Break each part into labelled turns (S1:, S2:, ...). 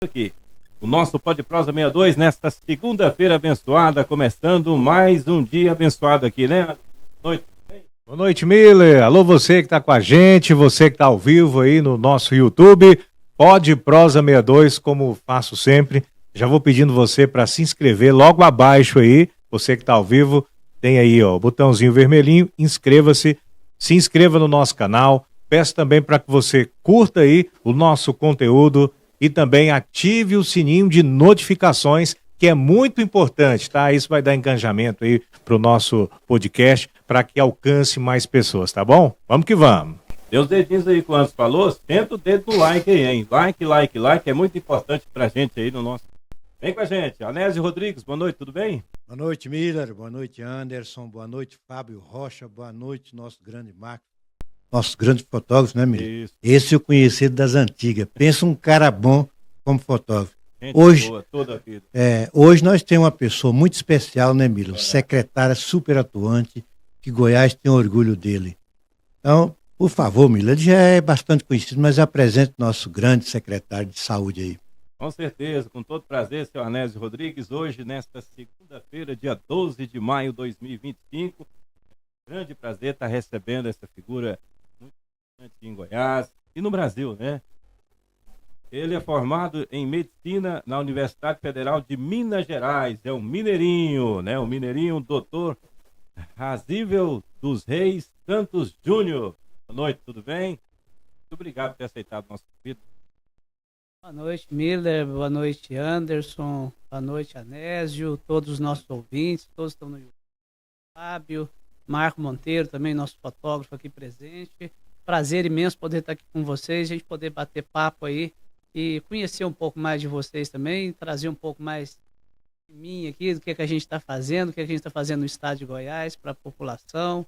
S1: Aqui, o nosso Pode Prosa 62, nesta segunda-feira abençoada, começando mais um dia abençoado aqui, né? Noite.
S2: Boa noite, Miller. Alô, você que tá com a gente, você que tá ao vivo aí no nosso YouTube, Pode Prosa 62, como faço sempre. Já vou pedindo você para se inscrever logo abaixo aí, você que tá ao vivo, tem aí, ó, o botãozinho vermelhinho, inscreva-se, se inscreva no nosso canal. Peço também para que você curta aí o nosso conteúdo e também ative o sininho de notificações, que é muito importante, tá? Isso vai dar engajamento aí pro nosso podcast, para que alcance mais pessoas, tá bom? Vamos que vamos.
S1: Deu os dedinhos aí quando você falou, senta o dedo no like aí, hein? Like, é muito importante pra gente aí no nosso... Vem com a gente, Anésio Rodrigues, boa noite, tudo bem?
S3: Boa noite, Miller, boa noite, Anderson, boa noite, Fábio Rocha, boa noite, nosso grande Marcos, nosso grande fotógrafo, né, Miller?
S1: Isso.
S3: Esse eu conheci das antigas, pensa um cara bom como fotógrafo.
S1: Gente
S3: Hoje,
S1: boa, toda a vida.
S3: hoje nós temos uma pessoa muito especial, né, Miller? Secretária super atuante, que Goiás tem orgulho dele. Então, por favor, Miller, ele já é bastante conhecido, mas apresente nosso grande secretário de saúde aí.
S1: Com certeza, com todo prazer, seu Anésio Rodrigues, hoje, nesta segunda-feira, dia 12 de maio de 2025. Grande prazer estar recebendo essa figura muito importante em Goiás e no Brasil, né? Ele é formado em Medicina na Universidade Federal de Minas Gerais, é um mineirinho, né? O mineirinho, doutor Razível dos Reis Santos Júnior. Boa noite, tudo bem? Muito obrigado por ter aceitado o nosso convite.
S4: Boa noite, Miller. Boa noite, Anderson. Boa noite, Anésio. Todos os nossos ouvintes, todos estão no YouTube. Fábio, Marco Monteiro, também nosso fotógrafo aqui presente. Prazer imenso poder estar aqui com vocês, a gente poder bater papo aí e conhecer um pouco mais de vocês também, trazer um pouco mais de mim aqui, do que a gente está fazendo, o que a gente está fazendo no estado de Goiás para a população,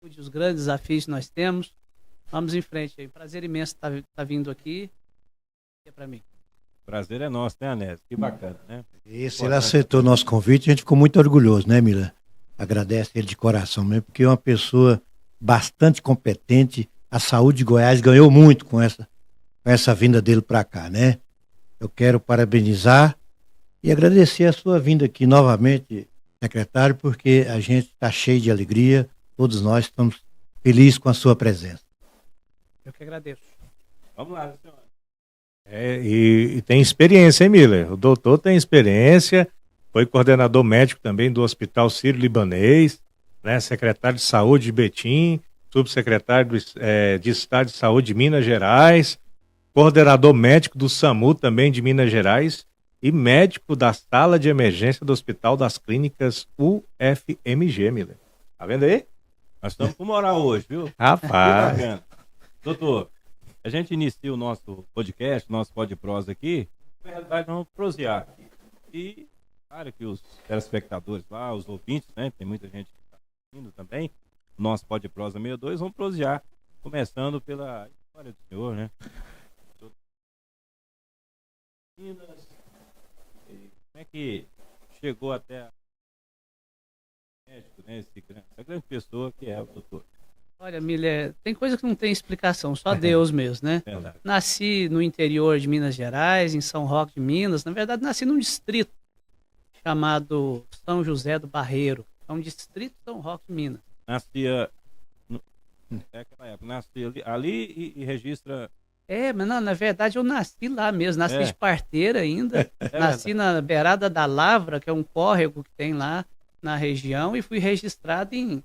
S4: os grandes desafios que nós temos. Vamos em frente aí. Prazer imenso estar vindo aqui. É para mim.
S1: Prazer é nosso, né, Anésio? Que bacana, né?
S3: Esse, ele aceitou o nosso convite, a gente ficou muito orgulhoso, né, Miller? Agradece ele de coração mesmo, porque é uma pessoa bastante competente. A saúde de Goiás ganhou muito com essa vinda dele para cá, né? Eu quero parabenizar e agradecer a sua vinda aqui novamente, secretário, porque a gente está cheio de alegria, todos nós estamos felizes com a sua presença.
S4: Eu que agradeço.
S1: Vamos lá, senhora.
S2: E tem experiência, hein, Miller? O doutor tem experiência, foi coordenador médico também do Hospital Sírio-Libanês, né? Secretário de Saúde de Betim, subsecretário de Estado de Saúde de Minas Gerais, coordenador médico do SAMU também de Minas Gerais e médico da sala de emergência do Hospital das Clínicas UFMG, Miller. Tá vendo aí?
S1: Nós estamos com moral hoje, viu?
S2: Rapaz.
S1: Que bacana. Doutor, a gente inicia o nosso podcast, nosso Pode Prosa aqui, na realidade vamos prosear aqui. E, claro que os telespectadores lá, os ouvintes, né, tem muita gente que está assistindo também, o nosso Pode Prosa 62, vamos prosear, começando pela história do senhor, né? Como é que chegou até a médico, né, essa grande pessoa que é o doutor?
S4: Olha, Miller, tem coisa que não tem explicação, só Deus mesmo, né?
S1: Verdade.
S4: Nasci no interior de Minas Gerais, em São Roque de Minas. Na verdade, nasci num distrito chamado São José do Barreiro. É um distrito de São Roque de Minas.
S1: Nascia naquela época, nascia ali e registra...
S4: Mas não, na verdade eu nasci lá mesmo, nasci de parteira ainda. Nasci na beirada da Lavra, que é um córrego que tem lá na região, e fui registrado em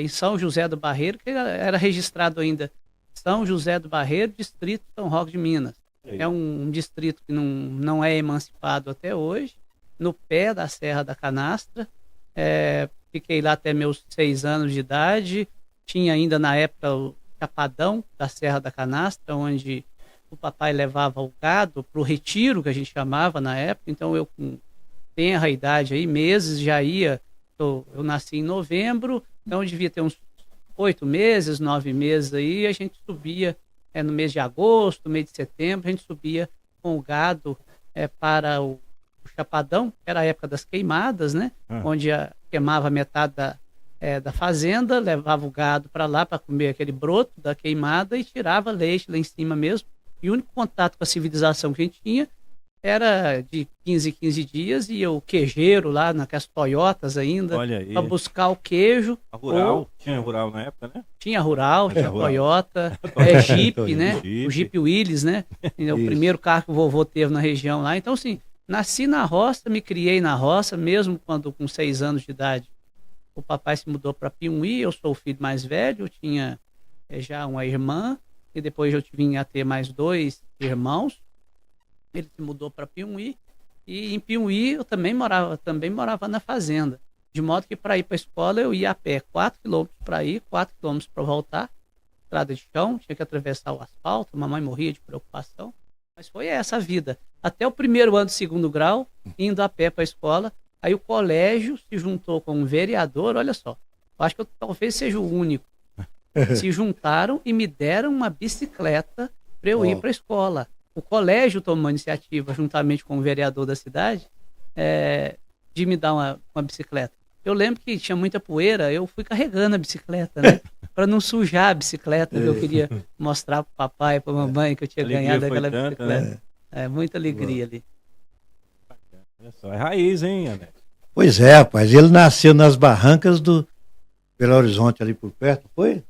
S4: São José do Barreiro, que era registrado ainda São José do Barreiro, distrito São Roque de Minas. É um distrito que não é emancipado até hoje, no pé da Serra da Canastra. Fiquei lá até meus 6 anos de idade, tinha ainda na época o Chapadão da Serra da Canastra, onde o papai levava o gado para o retiro, que a gente chamava na época. Então eu com tenra idade aí, meses, já ia. Eu nasci em novembro, então eu devia ter uns 8 meses, 9 meses aí. A gente subia no mês de agosto, mês de setembro, a gente subia com o gado para o Chapadão, que era a época das queimadas, né? Onde queimava metade da fazenda, levava o gado para lá para comer aquele broto da queimada e tirava leite lá em cima mesmo, E o único contato com a civilização que a gente tinha era de 15 em 15 dias, e o queijeiro lá, naquelas Toyotas ainda, para buscar o queijo.
S1: A Rural, tinha Rural na época, né?
S4: Tinha Rural, tinha Toyota, Jeep, né? O Jeep Willys, né? O primeiro carro que o vovô teve na região lá. Então, assim, nasci na roça, me criei na roça, mesmo quando com 6 anos de idade. O papai se mudou para Piumhi, eu sou o filho mais velho, eu tinha já uma irmã, e depois eu vim a ter mais 2 irmãos. Ele se mudou para Piumhi, e em Piumhi eu também morava na fazenda, de modo que para ir para a escola eu ia a pé 4 quilômetros para ir, 4 quilômetros para voltar, estrada de chão, tinha que atravessar o asfalto, mamãe morria de preocupação, mas foi essa a vida. Até o primeiro ano do 2º grau, indo a pé para a escola, aí o colégio se juntou com um vereador, olha só, eu acho que eu talvez seja o único, se juntaram e me deram uma bicicleta para eu ir para a escola. O colégio tomou a iniciativa, juntamente com o vereador da cidade, de me dar uma bicicleta. Eu lembro que tinha muita poeira, eu fui carregando a bicicleta, né? Para não sujar a bicicleta, que eu queria mostrar para o papai e para a mamãe que eu tinha ganhado aquela bicicleta. Né? Muita alegria ali.
S1: Olha só, é raiz, hein, André?
S3: Pois é, rapaz. Ele nasceu nas barrancas do Belo Horizonte, ali por perto, foi?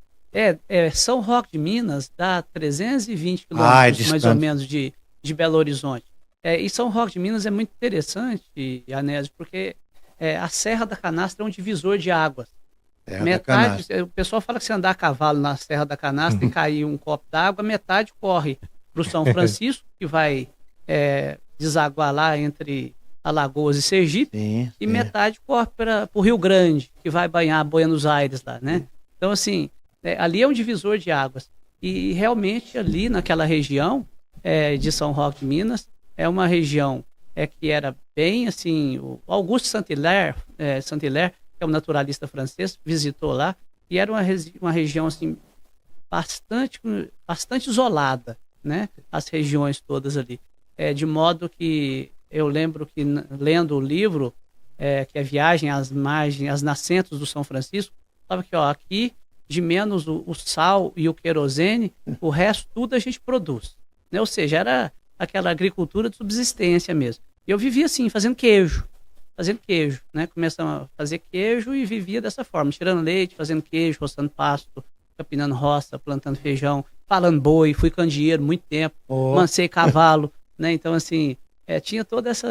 S4: São Roque de Minas dá 320 quilômetros, mais ou menos, de Belo Horizonte. E São Roque de Minas é muito interessante, Anésio, porque a Serra da Canastra é um divisor de águas. O pessoal fala que se andar a cavalo na Serra da Canastra e cair um copo d'água, metade corre para o São Francisco, que vai desaguar lá entre Alagoas e Sergipe, e metade corre para o Rio Grande, que vai banhar Buenos Aires lá, né? Então, assim, ali é um divisor de águas. E realmente ali naquela região de São Roque de Minas, é uma região que era bem assim, o Auguste Saint-Hilaire, que é um naturalista francês, visitou lá, e era uma região assim, bastante isolada, né? As regiões todas ali. De modo que eu lembro que, lendo o livro, que é Viagem às Margens, às Nascentes do São Francisco, estava que aqui, de menos o sal e o querosene, o resto tudo a gente produz, né? Ou seja, era aquela agricultura de subsistência mesmo. E eu vivia assim, fazendo queijo, né? Começamos a fazer queijo e vivia dessa forma, tirando leite, fazendo queijo, roçando pasto, capinando roça, plantando feijão, falando boi, fui candeeiro muito tempo, mancei cavalo, né? Então, assim, tinha todas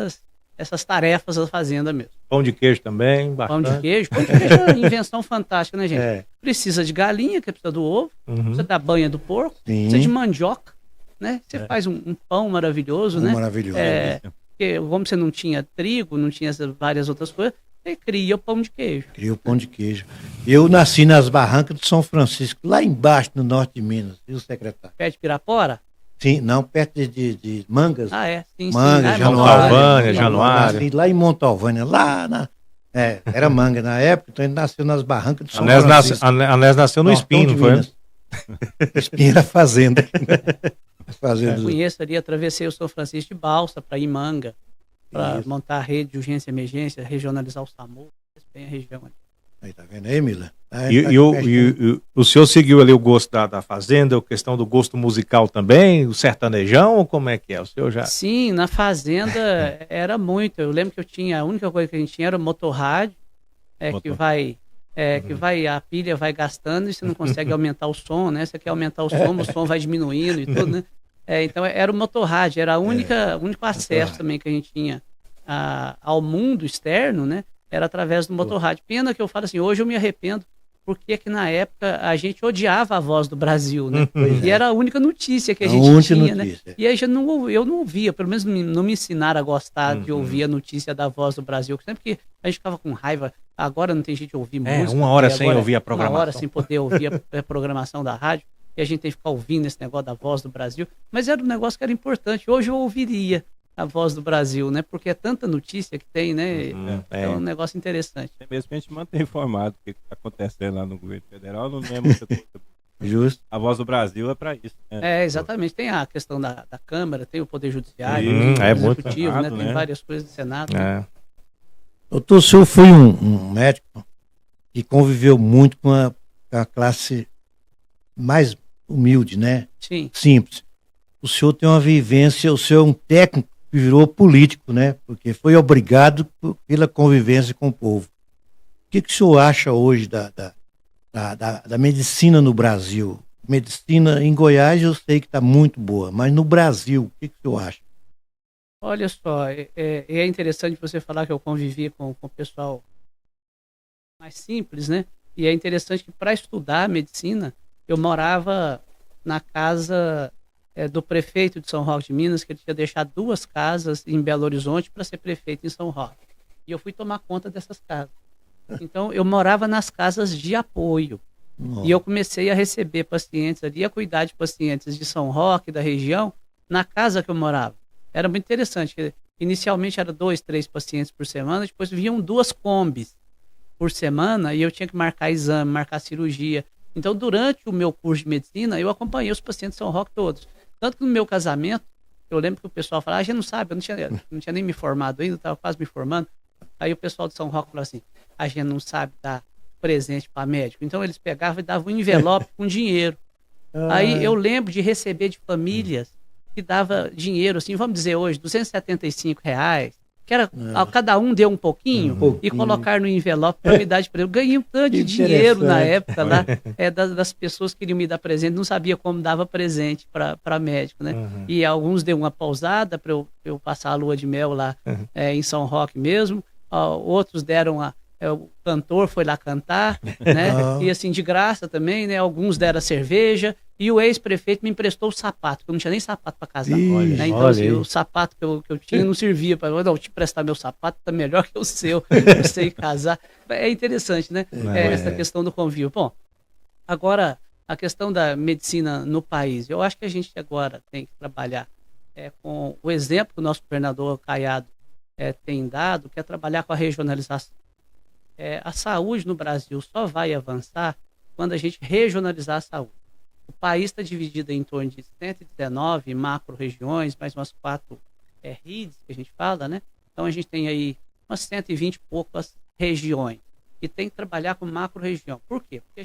S4: essas tarefas da fazenda mesmo.
S2: Pão de queijo também, bastante.
S4: Pão de queijo é uma invenção fantástica, né, gente? Precisa de galinha, que precisa do ovo, precisa da banha do porco, precisa de mandioca, né? Você faz um pão maravilhoso, né?
S3: Maravilhoso.
S4: Porque como você não tinha trigo, não tinha várias outras coisas, você cria o pão de queijo.
S3: Cria o pão de queijo. Eu nasci nas barrancas de São Francisco, lá embaixo, no norte de Minas, viu, secretário?
S4: Perto de Pirapora?
S3: Sim, não, perto de Mangas.
S4: Sim.
S3: Mangas, Januário. Lá em Montalvânia, era Manga na época, então ele nasceu nas barrancas de São Francisco.
S2: Anés nasceu no Espinho, não foi?
S3: Espinho era fazenda.
S4: Eu conheço ali, atravessei o São Francisco de balsa para ir em Manga, para montar a rede de urgência e emergência, regionalizar o SAMU, bem a região ali.
S3: Aí, tá vendo aí, Mila?
S2: O senhor seguiu ali o gosto da fazenda, a questão do gosto musical também, o sertanejão, ou como é que é? O senhor já...
S4: Sim, na fazenda era muito. Eu lembro que a única coisa que a gente tinha era o motorrádio, que a pilha vai gastando e você não consegue aumentar o som, né? Você quer aumentar o som vai diminuindo e tudo, né? Então era o motorrádio, era o único acesso também que a gente tinha ao mundo externo, né? Era através do motorrádio. Pena que eu falo assim, hoje eu me arrependo, porque que na época a gente odiava a Voz do Brasil, né? E era a única notícia que a gente tinha, né? E aí eu não ouvia, pelo menos não me ensinaram a gostar de ouvir a notícia da Voz do Brasil, sempre que a gente ficava com raiva, agora não tem jeito de ouvir música.
S2: Uma hora sem ouvir a programação.
S4: Uma hora sem poder ouvir a programação da rádio, e a gente tem que ficar ouvindo esse negócio da Voz do Brasil, mas era um negócio que era importante, hoje eu ouviria a Voz do Brasil, né? Porque é tanta notícia que tem, né? É um negócio interessante.
S1: É mesmo que a gente mantém informado o que está acontecendo lá no governo federal, não é muita coisa.
S3: Justo.
S1: A Voz do Brasil é para isso, né?
S4: Exatamente. Tem a questão da Câmara, tem o Poder Judiciário,
S2: o
S4: Executivo, né? Tem várias coisas do Senado.
S3: Né? Doutor, o senhor foi um médico que conviveu muito com a classe mais humilde, né?
S4: Sim.
S3: Simples. o senhor tem uma vivência, o senhor é um técnico que virou político, né? Porque foi obrigado pela convivência com o povo. O que o senhor acha hoje da medicina no Brasil? Medicina em Goiás eu sei que está muito boa, mas no Brasil, o que o senhor acha?
S4: Olha só, é interessante você falar que eu convivi com o pessoal mais simples, né? E é interessante que para estudar medicina, eu morava na casa do prefeito de São Roque de Minas, que ele tinha deixado 2 casas em Belo Horizonte para ser prefeito em São Roque. E eu fui tomar conta dessas casas. Então, eu morava nas casas de apoio. E eu comecei a receber pacientes ali, a cuidar de pacientes de São Roque, da região, na casa que eu morava. Era muito interessante. Inicialmente, era 2, 3 pacientes por semana, depois vinham 2 combis por semana e eu tinha que marcar exame, marcar cirurgia. Então, durante o meu curso de medicina, eu acompanhei os pacientes de São Roque todos. Tanto que no meu casamento, eu lembro que o pessoal falava, a gente não sabe, eu não tinha nem me formado ainda, estava quase me formando. Aí o pessoal de São Roque falou assim, a gente não sabe dar presente para médico. Então, eles pegavam e davam um envelope com dinheiro. Aí eu lembro de receber de famílias que dava dinheiro, assim, vamos dizer hoje, R$275, que era, cada um deu um pouquinho, e colocar no envelope para me dar de presente. Eu ganhei um tanto de dinheiro na época lá, das pessoas que queriam me dar presente, não sabia como dava presente para médico, né? E alguns deu uma pousada para eu passar a lua de mel lá em São Roque mesmo, outros deram o cantor foi lá cantar, né? E assim, de graça também, né? Alguns deram a cerveja e o ex-prefeito me emprestou o sapato, que eu não tinha nem sapato para casar. Né? Então, assim, o sapato que eu tinha não servia para eu te emprestar meu sapato, tá melhor que o seu, eu sei casar. É interessante, né? Essa questão do convívio. Bom, agora, a questão da medicina no país. Eu acho que a gente agora tem que trabalhar com o exemplo que o nosso governador Caiado tem dado, que é trabalhar com a regionalização. A saúde no Brasil só vai avançar quando a gente regionalizar a saúde. O país está dividido em torno de 119 macro-regiões, mais umas 4 RIDs que a gente fala, né? Então a gente tem aí umas 120 e poucas regiões. E tem que trabalhar com macro-região. Por quê? Porque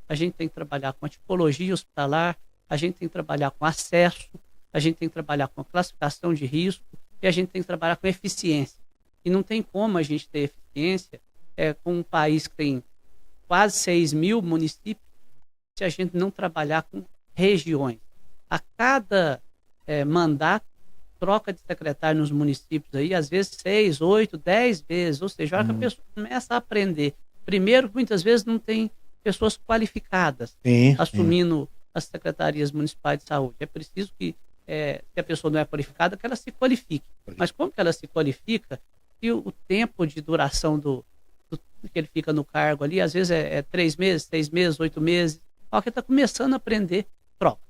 S4: a gente tem que trabalhar com a tipologia hospitalar, a gente tem que trabalhar com acesso, a gente tem que trabalhar com a classificação de risco e a gente tem que trabalhar com eficiência. E não tem como a gente ter eficiência com um país que tem quase 6 mil municípios se a gente não trabalhar com regiões. A cada mandato, troca de secretário nos municípios aí, às vezes 6, 8, 10 vezes. Ou seja, a hora que a pessoa começa a aprender. Primeiro, muitas vezes não tem pessoas qualificadas assumindo as secretarias municipais de saúde. É preciso que, se a pessoa não é qualificada, que ela se qualifique. Mas como que ela se qualifica? E o tempo de duração que ele fica no cargo ali, às vezes 3 meses, 6 meses, 8 meses. Ó, que está começando a aprender, troca.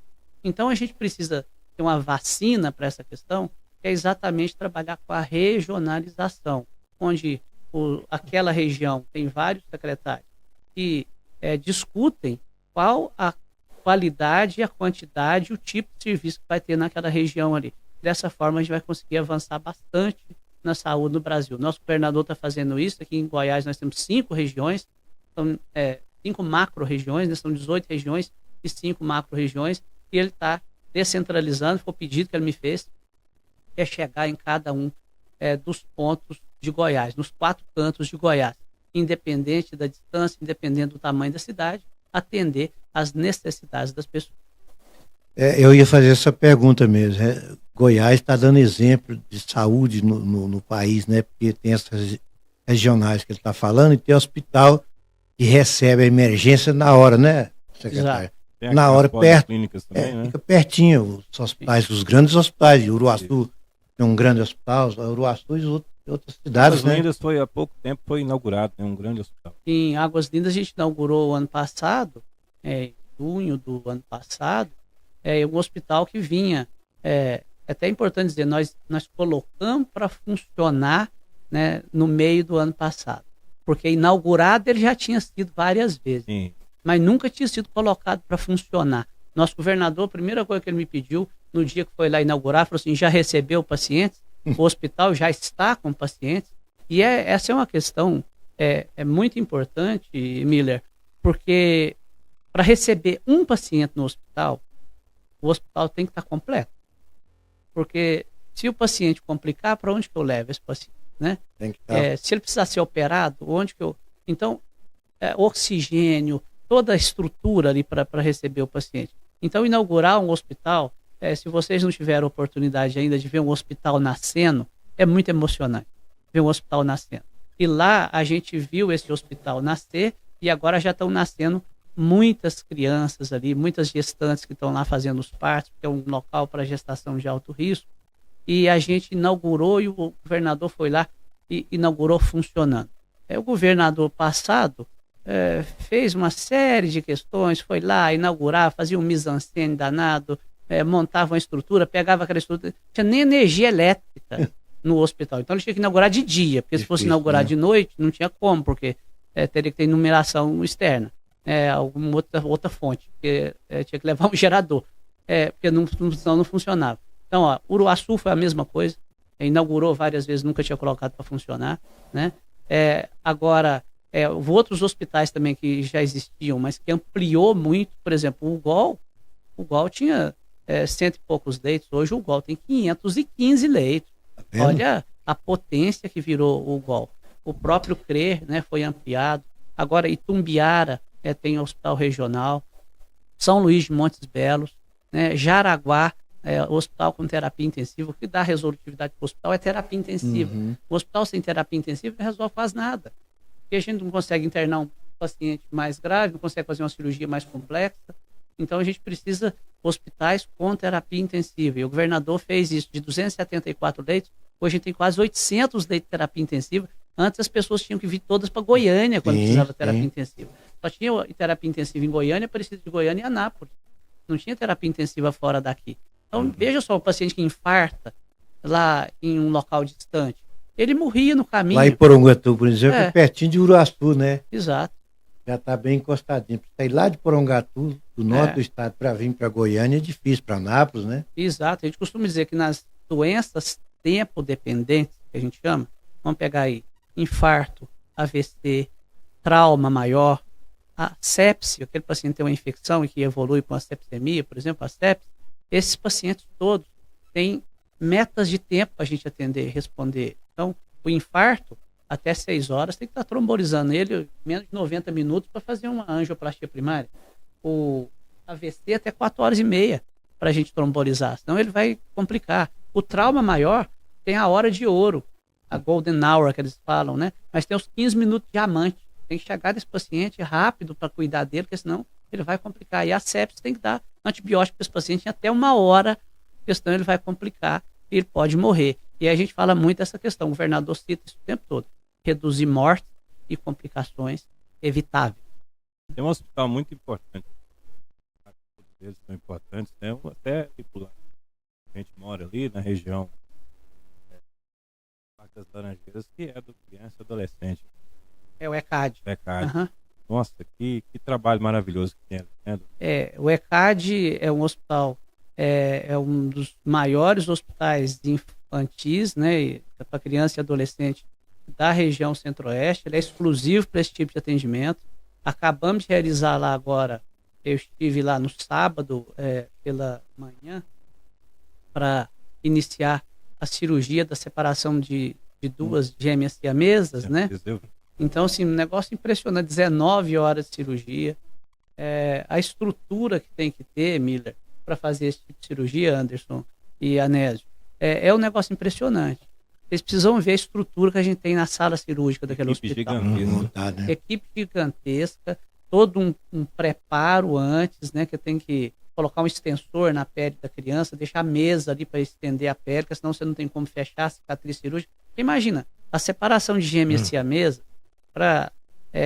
S4: Então a gente precisa ter uma vacina para essa questão, que é exatamente trabalhar com a regionalização, onde aquela região tem vários secretários que discutem qual a qualidade, a quantidade, o tipo de serviço que vai ter naquela região ali. Dessa forma a gente vai conseguir avançar bastante na saúde no Brasil. Nosso governador está fazendo isso. Aqui em Goiás nós temos 5 regiões, são 5 macro-regiões, né? São 18 regiões e 5 macro-regiões, e ele está descentralizando. Foi o pedido que ele me fez, é chegar em cada um dos pontos de Goiás, nos 4 cantos de Goiás, independente da distância, independente do tamanho da cidade, atender às necessidades das pessoas.
S3: Eu ia fazer essa pergunta mesmo. Goiás está dando exemplo de saúde no país, né? Porque tem essas regionais que ele está falando e tem hospital que recebe a emergência na hora, né, secretário? Na hora, perto. Também, né? Fica pertinho, os hospitais, os grandes hospitais. Uruaçu tem um grande hospital, Uruaçu e outras cidades,
S1: Águas Lindas há pouco tempo foi inaugurado, um grande hospital.
S4: Em Águas Lindas a gente inaugurou o ano passado, em junho do ano passado, um hospital que vinha, é até importante dizer, nós colocamos para funcionar, né, no meio do ano passado, porque inaugurado ele já tinha sido várias vezes, mas nunca tinha sido colocado para funcionar. Nosso governador, a primeira coisa que ele me pediu, no dia que foi lá inaugurar, falou assim, já recebeu pacientes? O hospital já está com pacientes? E essa é uma questão muito importante, Miller, porque para receber um paciente no hospital, o hospital tem que estar completo. Porque se o paciente complicar, para onde que eu levo esse paciente? Né?
S3: Tem que estar.
S4: Se ele precisar ser operado, onde que eu... Então, oxigênio, toda a estrutura ali para receber o paciente. Então, inaugurar um hospital, se vocês não tiveram oportunidade ainda de ver um hospital nascendo, é muito emocionante ver um hospital nascendo. E lá a gente viu esse hospital nascer e agora já estão nascendo muitas crianças ali, muitas gestantes que estão lá fazendo os partos, porque é um local para gestação de alto risco. E a gente inaugurou e o governador foi lá e inaugurou funcionando. O governador passado fez uma série de questões, foi lá inaugurar, fazia um mise-en-scène danado, montava uma estrutura, pegava aquela estrutura, não tinha nem energia elétrica no hospital. Então ele tinha que inaugurar de dia, porque se fosse inaugurar de noite, não tinha como, porque teria que ter iluminação externa, alguma outra fonte, porque tinha que levar um gerador, porque senão não funcionava. Então, ó, Uruaçu foi a mesma coisa, inaugurou várias vezes, nunca tinha colocado para funcionar, né? Agora, outros hospitais também que já existiam, mas que ampliou muito, por exemplo, o GOL tinha 100 e poucos leitos, hoje o GOL tem 515 leitos. Tá, olha a potência que virou o GOL. O próprio CRE, né, foi ampliado. Agora, Itumbiara tem hospital regional, São Luís de Montes Belos, né, Jaraguá, hospital com terapia intensiva. O que dá resolutividade para o hospital é terapia intensiva. O hospital sem terapia intensiva não resolve quase nada. Porque a gente não consegue internar um paciente mais grave, não consegue fazer uma cirurgia mais complexa. Então a gente precisa de hospitais com terapia intensiva. E o governador fez isso, de 274 leitos, hoje a gente tem quase 800 leitos de terapia intensiva. Antes as pessoas tinham que vir todas para Goiânia quando precisava de terapia intensiva. Só tinha terapia intensiva em Goiânia, Aparecida de Goiânia e Anápolis. Não tinha terapia intensiva fora daqui. Então veja só, o paciente que infarta lá em um local distante, ele morria no caminho.
S3: Lá em Poronguatu, por exemplo, pertinho de Uruaçu, né?
S4: Exato.
S3: Já está bem encostadinho. Para sair lá de Porongatu, do norte do estado, para vir para Goiânia é difícil, para Anápolis, né?
S4: Exato. A gente costuma dizer que nas doenças tempo-dependentes, que a gente chama, vamos pegar aí, infarto, AVC, trauma maior, a sepse, aquele paciente tem uma infecção e que evolui com a sepsemia, por exemplo, a sepse, esses pacientes todos têm metas de tempo para a gente atender, responder. Então, o infarto, até 6 horas, tem que estar trombolizando ele menos de 90 minutos para fazer uma angioplastia primária. O AVC até 4 horas e meia para a gente trombolizar, senão ele vai complicar. O trauma maior tem a hora de ouro, a golden hour que eles falam, né? Mas tem os 15 minutos de diamante. Tem que chegar desse paciente rápido para cuidar dele, porque senão ele vai complicar. E a sepsis tem que dar antibiótico para esse paciente em até 1 hora, porque senão ele vai complicar e ele pode morrer. E a gente fala muito dessa questão, o governador cita isso o tempo todo. Reduzir mortes e complicações evitáveis.
S1: Tem um hospital muito importante. Eles são importantes, né? Até popular. A gente mora ali na região das Laranjeiras, que é do criança e adolescente.
S4: É o ECAD.
S1: ECAD. Nossa, que trabalho maravilhoso que tem ali, né?
S4: O ECAD é um hospital, é um dos maiores hospitais infantis, né, para criança e adolescente da região centro-oeste. Ele é exclusivo para esse tipo de atendimento. Acabamos de realizar lá agora, eu estive lá no sábado pela manhã para iniciar a cirurgia da separação de duas gêmeas siamesas, né? Então, assim, um negócio impressionante, 19 horas de cirurgia. A estrutura que tem que ter, Miller, para fazer esse tipo de cirurgia, Anderson e Anésio, é um negócio impressionante. Vocês precisam ver a estrutura que a gente tem na sala cirúrgica daquele hospital.
S3: Gigantesca.
S4: Equipe gigantesca, todo um preparo antes, né? Que tem que colocar um extensor na pele da criança, deixar a mesa ali para estender a pele, porque senão você não tem como fechar a cicatriz cirúrgica. Imagina, a separação de gêmeas siamesas, para,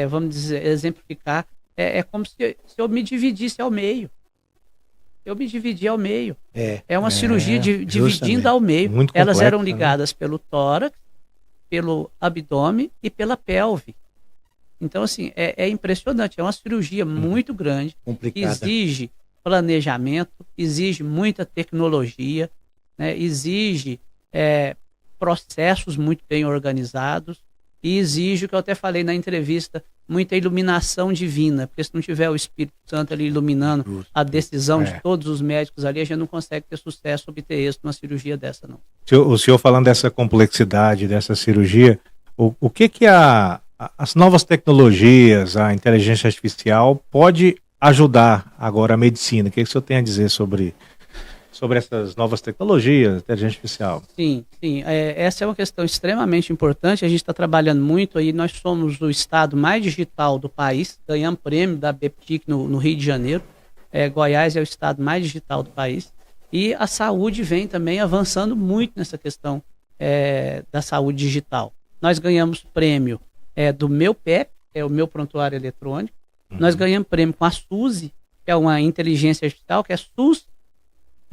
S4: vamos dizer, exemplificar, é como se eu me dividisse ao meio. Eu me dividi ao meio. É uma cirurgia dividindo ao meio.
S2: Muito
S4: Elas
S2: complexa,
S4: eram ligadas pelo tórax, pelo abdômen e pela pelve. Então, assim, é impressionante. É uma cirurgia muito grande,
S3: complicada.
S4: Exige planejamento, exige muita tecnologia, né? Exige processos muito bem organizados. e exige, o que eu até falei na entrevista, muita iluminação divina, porque se não tiver o Espírito Santo ali iluminando a decisão de todos os médicos ali, a gente não consegue ter sucesso, obter êxito numa cirurgia dessa, não.
S2: O senhor falando dessa complexidade dessa cirurgia, o que as novas tecnologias, a inteligência artificial pode ajudar agora a medicina? O que o senhor tem a dizer sobre essas novas tecnologias, inteligência artificial?
S4: Sim. Essa é uma questão extremamente importante. A gente está trabalhando muito aí. Nós somos o estado mais digital do país. Ganhamos prêmio da BEPTIC no Rio de Janeiro. Goiás é o estado mais digital do país. E a saúde vem também avançando muito nessa questão da saúde digital. Nós ganhamos prêmio do meu PEP, o meu prontuário eletrônico. Nós ganhamos prêmio com a SUSE, que é uma inteligência artificial, que é SUS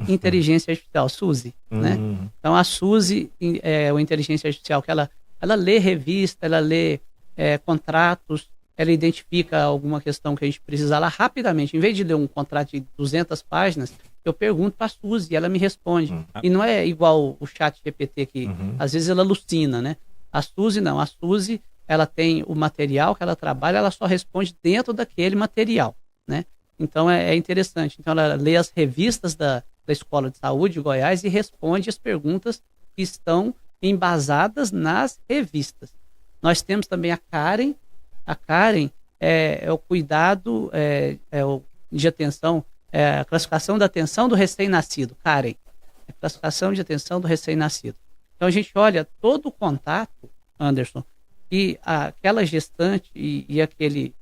S4: Inteligência Artificial, SUSE, né? Então a SUSE é uma inteligência artificial que ela lê revista, ela lê contratos, ela identifica alguma questão que a gente precisa lá rapidamente. Em vez de ler um contrato de 200 páginas, eu pergunto para a SUSE e ela me responde. E não é igual o chat GPT que às vezes ela alucina, né? A SUSE não, a SUSE ela tem o material que ela trabalha, ela só responde dentro daquele material, né? Então é interessante. Então ela lê as revistas da Escola de Saúde de Goiás e responde as perguntas que estão embasadas nas revistas. Nós temos também a Karen. A Karen é o cuidado de atenção, a classificação da atenção do recém-nascido. Karen, a classificação de atenção do recém-nascido. Então a gente olha todo o contato, Anderson, e aquela gestante e aquele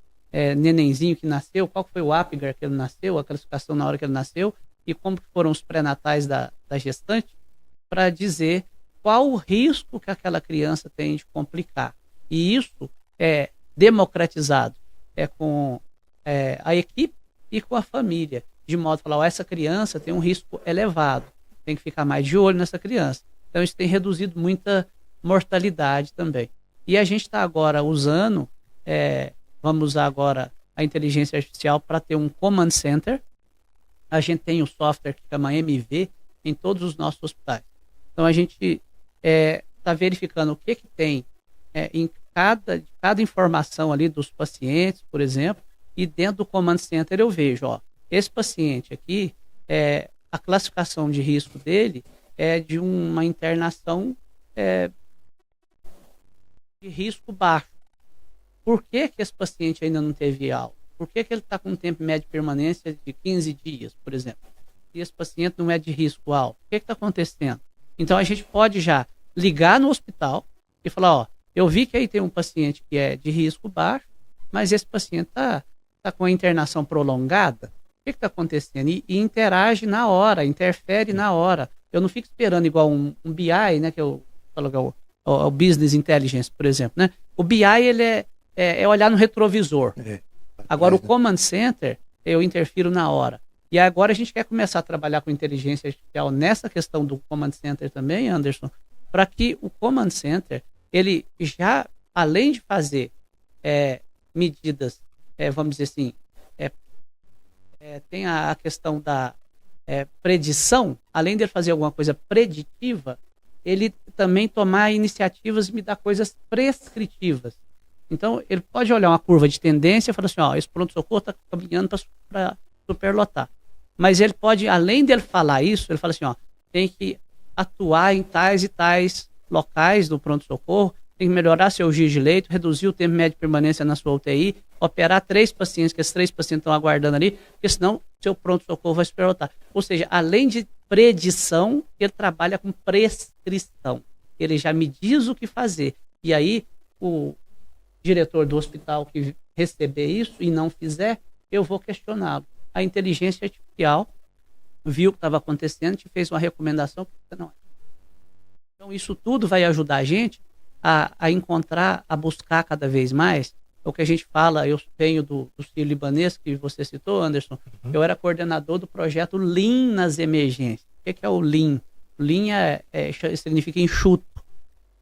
S4: nenenzinho que nasceu, qual foi o Apgar que ele nasceu, a classificação na hora que ele nasceu, e como foram os pré-natais da gestante, para dizer qual o risco que aquela criança tem de complicar. E isso é democratizado com a equipe e com a família, de modo a falar, essa criança tem um risco elevado, tem que ficar mais de olho nessa criança. Então isso tem reduzido muita mortalidade também. E a gente está agora usando, vamos usar agora a inteligência artificial para ter um command center. A gente tem um software que chama MV em todos os nossos hospitais. Então a gente está verificando o que tem em cada informação ali dos pacientes, por exemplo, e dentro do command center eu vejo, esse paciente aqui, a classificação de risco dele é de uma internação de risco baixo. Por que esse paciente ainda não teve alta? Por que ele está com um tempo médio de permanência de 15 dias, por exemplo? E esse paciente não é de risco alto. O que está acontecendo? Então a gente pode já ligar no hospital e falar, eu vi que aí tem um paciente que é de risco baixo, mas esse paciente está com a internação prolongada. O que está acontecendo? E interage na hora, interfere na hora. Eu não fico esperando igual um BI, né, que eu falo que é o Business Intelligence, por exemplo, né? O BI ele é olhar no retrovisor. Agora, o Command Center, eu interfiro na hora. E agora a gente quer começar a trabalhar com inteligência artificial nessa questão do Command Center também, Anderson, para que o Command Center, ele já, além de fazer medidas, vamos dizer assim, tem a questão da predição, além de ele fazer alguma coisa preditiva, ele também tomar iniciativas e me dar coisas prescritivas. Então, ele pode olhar uma curva de tendência e falar assim, esse pronto-socorro está caminhando para superlotar. Mas ele pode, além dele falar isso, ele fala assim, tem que atuar em tais e tais locais do pronto-socorro, tem que melhorar seu giz de leito, reduzir o tempo médio de permanência na sua UTI, operar 3 pacientes, que esses 3 pacientes estão aguardando ali, porque senão seu pronto-socorro vai superlotar. Ou seja, além de predição, ele trabalha com prescrição. Ele já me diz o que fazer. E aí, o diretor do hospital que receber isso e não fizer, eu vou questioná-lo. A inteligência artificial viu o que estava acontecendo, te fez uma recomendação. Não. Então, isso tudo vai ajudar a gente a encontrar, a buscar cada vez mais o que a gente fala. Eu venho do Sírio-Libanês, que você citou, Anderson. Eu era coordenador do projeto Lean nas emergências. O que é o Lean? Lean significa enxuto.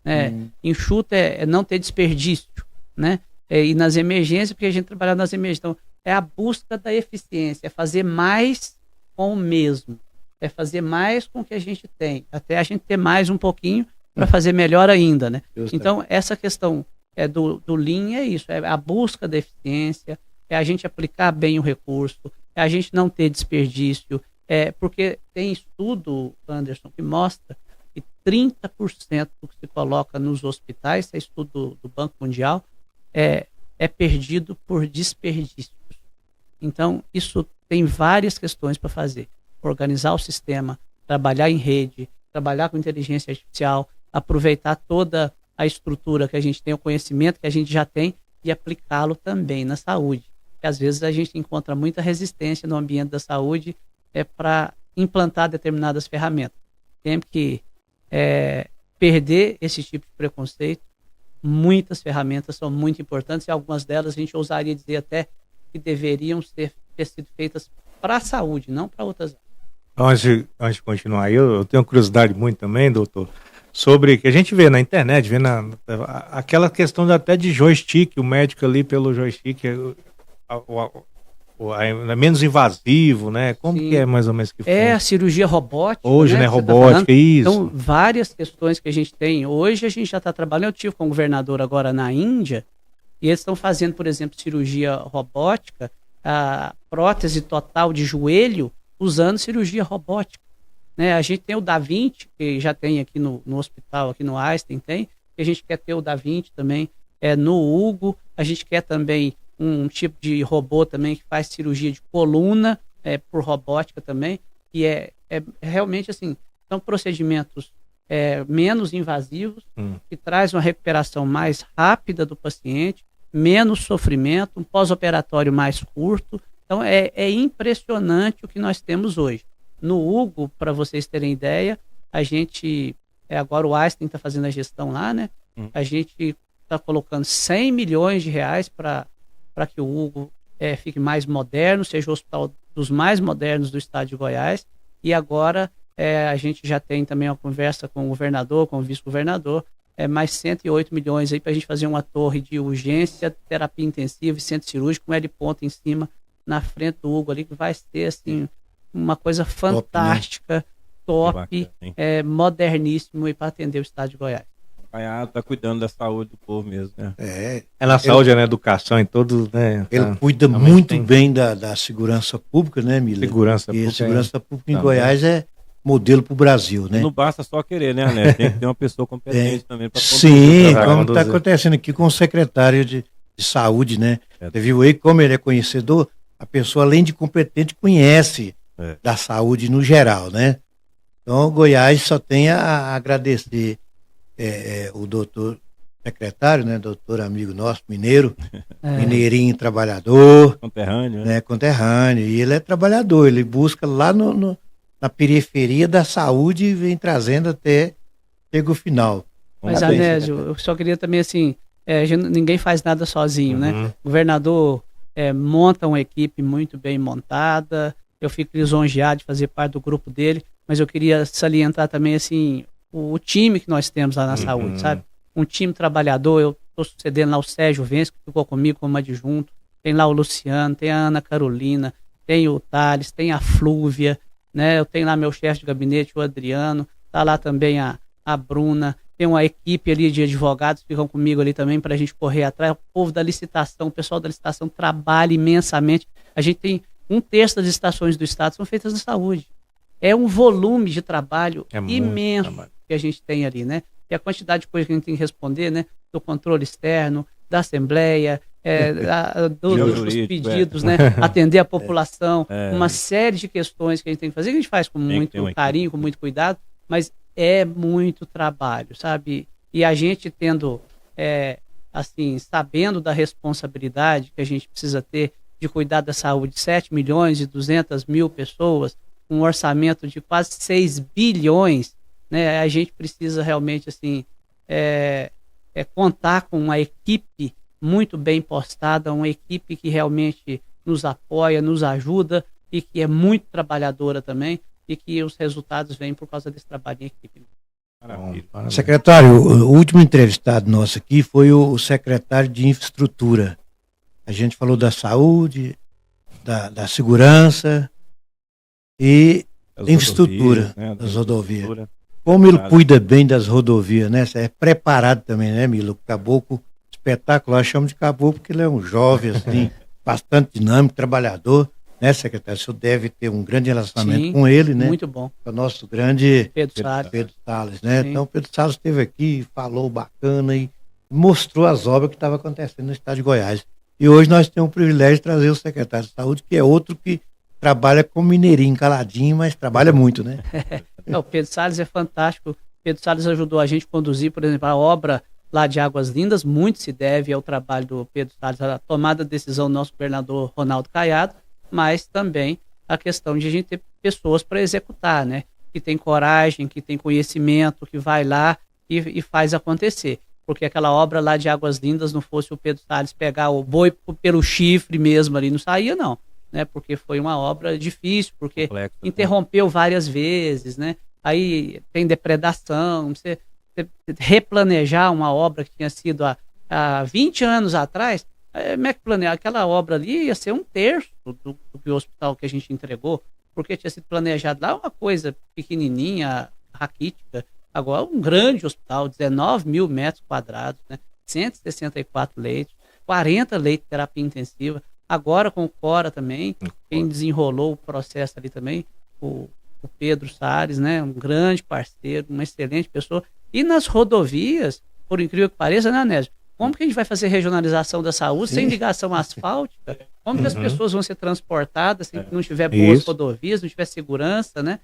S4: Né? Enxuto é não ter desperdício. Né? E nas emergências, porque a gente trabalha nas emergências. Então, é a busca da eficiência, é fazer mais com o mesmo. É fazer mais com o que a gente tem. Até a gente ter mais um pouquinho para fazer melhor ainda. Né? Então, essa questão do Lean é isso, é a busca da eficiência, é a gente aplicar bem o recurso, é a gente não ter desperdício, porque tem estudo, Anderson, que mostra que 30% do que se coloca nos hospitais, é estudo do Banco Mundial, é perdido por desperdícios. Então, isso tem várias questões para fazer. Organizar o sistema, trabalhar em rede, trabalhar com inteligência artificial, aproveitar toda a estrutura que a gente tem, o conhecimento que a gente já tem e aplicá-lo também na saúde. Porque às vezes a gente encontra muita resistência no ambiente da saúde para implantar determinadas ferramentas. Tem que perder esse tipo de preconceito. Muitas ferramentas são muito importantes e algumas delas a gente ousaria dizer até que deveriam ter sido feitas para a saúde, não para outras áreas.
S2: Antes de continuar aí, eu tenho curiosidade muito também, doutor, sobre que a gente vê na internet, aquela questão até de joystick, o médico ali pelo joystick é menos invasivo, né? Como
S4: Sim.
S2: que é mais ou menos que funciona?
S4: É a cirurgia robótica.
S2: Hoje, né? Robótica, isso.
S4: Então, várias questões que a gente tem. Hoje a gente já está trabalhando, eu tive com o governador agora na Índia, e eles estão fazendo, por exemplo, cirurgia robótica, a prótese total de joelho, usando cirurgia robótica. Né? A gente tem o Da Vinci, que já tem aqui no hospital, aqui no Einstein tem, e a gente quer ter o Da Vinci também no Hugo, a gente quer também um tipo de robô também que faz cirurgia de coluna por robótica também, que é realmente assim, são procedimentos menos invasivos, que traz uma recuperação mais rápida do paciente, menos sofrimento, um pós-operatório mais curto. Então é impressionante o que nós temos hoje. No Hugo, para vocês terem ideia, a gente, agora o Einstein está fazendo a gestão lá, né? A gente está colocando 100 milhões de reais para que o Hugo fique mais moderno, seja o hospital dos mais modernos do estado de Goiás. E agora a gente já tem também uma conversa com o governador, com o vice-governador, mais 108 milhões aí para a gente fazer uma torre de urgência, terapia intensiva e centro cirúrgico com heliponto em cima, na frente do Hugo ali, que vai ser assim, uma coisa fantástica, top, moderníssimo e para atender o estado de Goiás.
S1: Tá cuidando da saúde do povo mesmo, né?
S2: Na saúde, na educação, em todos, né?
S3: Ele cuida muito bem da segurança pública, né, Mila?
S2: Segurança pública.
S3: Segurança pública em Goiás é modelo para o Brasil, né?
S1: Não basta só querer, né, Anélio? Tem que ter uma pessoa competente também para conduzir.
S3: Sim, como está acontecendo aqui com o secretário de saúde, né? Você viu aí como ele é conhecedor? A pessoa, além de competente, conhece da saúde no geral, né? Então, Goiás só tem a agradecer o doutor secretário, né? Doutor amigo nosso, mineiro, mineirinho trabalhador.
S1: Conterrâneo,
S3: né? Conterrâneo. E ele é trabalhador, ele busca lá na periferia da saúde e vem trazendo até chega o final.
S4: Mas, Anésio, eu só queria também, assim, ninguém faz nada sozinho, né? O governador monta uma equipe muito bem montada, eu fico lisonjeado de fazer parte do grupo dele, mas eu queria salientar também, assim, o time que nós temos lá na saúde, sabe? Um time trabalhador, eu estou sucedendo lá o Sérgio Vence, que ficou comigo como adjunto, tem lá o Luciano, tem a Ana Carolina, tem o Thales, tem a Flúvia, né? Eu tenho lá meu chefe de gabinete, o Adriano, tá lá também a Bruna, tem uma equipe ali de advogados que ficam comigo ali também para a gente correr atrás, o povo da licitação, o pessoal da licitação trabalha imensamente, a gente tem 1/3 das licitações do estado são feitas na saúde. É um volume de trabalho imenso que a gente tem ali, né? E a quantidade de coisas que a gente tem que responder, né? Do controle externo, da Assembleia, dos pedidos, né? Atender a população, uma série de questões que a gente tem que fazer, que a gente faz com muito carinho, com muito cuidado, mas é muito trabalho, sabe? E a gente tendo, assim, sabendo da responsabilidade que a gente precisa ter de cuidar da saúde de 7.200.000 pessoas, um orçamento de quase 6 bilhões, né? A gente precisa realmente, assim, contar com uma equipe muito bem postada, uma equipe que realmente nos apoia, nos ajuda e que é muito trabalhadora também e que os resultados vêm por causa desse trabalho em equipe.
S1: Maravilha.
S3: Secretário, o último entrevistado nosso aqui foi o secretário de Infraestrutura. A gente falou da saúde, da segurança e da infraestrutura das rodovias. Como ele cuida bem das rodovias, né? É preparado também, né, Milo? O caboclo espetacular, chamo de caboclo porque ele é um jovem, assim, bastante dinâmico, trabalhador, né, secretário? O senhor deve ter um grande relacionamento com ele, né?
S4: Muito bom.
S3: O nosso grande
S4: Pedro
S3: Salles, né?
S4: Sim.
S3: Então, o Pedro Salles esteve aqui, falou bacana e mostrou as obras que estavam acontecendo no estado de Goiás. E hoje nós temos o privilégio de trazer o secretário de saúde, que é outro que trabalha com mineirinho, caladinho, mas trabalha muito, né?
S4: O Pedro Salles é fantástico. O Pedro Salles ajudou a gente a conduzir, por exemplo, a obra lá de Águas Lindas. Muito se deve ao trabalho do Pedro Salles, a tomada de decisão do nosso governador Ronaldo Caiado, mas também a questão de a gente ter pessoas para executar, né? Que tem coragem, que tem conhecimento, que vai lá e faz acontecer. Porque aquela obra lá de Águas Lindas, não fosse o Pedro Salles pegar o boi pelo chifre mesmo ali, não saía não, né? Porque foi uma obra difícil, porque interrompeu várias vezes, né? Aí tem depredação, você replanejar uma obra que tinha sido há 20 anos atrás, como é que planejar? Aquela obra ali ia ser 1/3 do hospital que a gente entregou, porque tinha sido planejado lá uma coisa pequenininha, raquítica. Agora, um grande hospital, 19 mil metros quadrados, né? 164 leitos, 40 leitos de terapia intensiva. Agora com o Cora também, quem desenrolou o processo ali também, o Pedro Salles, né? Um grande parceiro, uma excelente pessoa. E nas rodovias, por incrível que pareça, né, Anésio? Como que a gente vai fazer regionalização da saúde sem ligação asfáltica? Como que as pessoas vão ser transportadas se não tiver boas rodovias, não tiver segurança, né?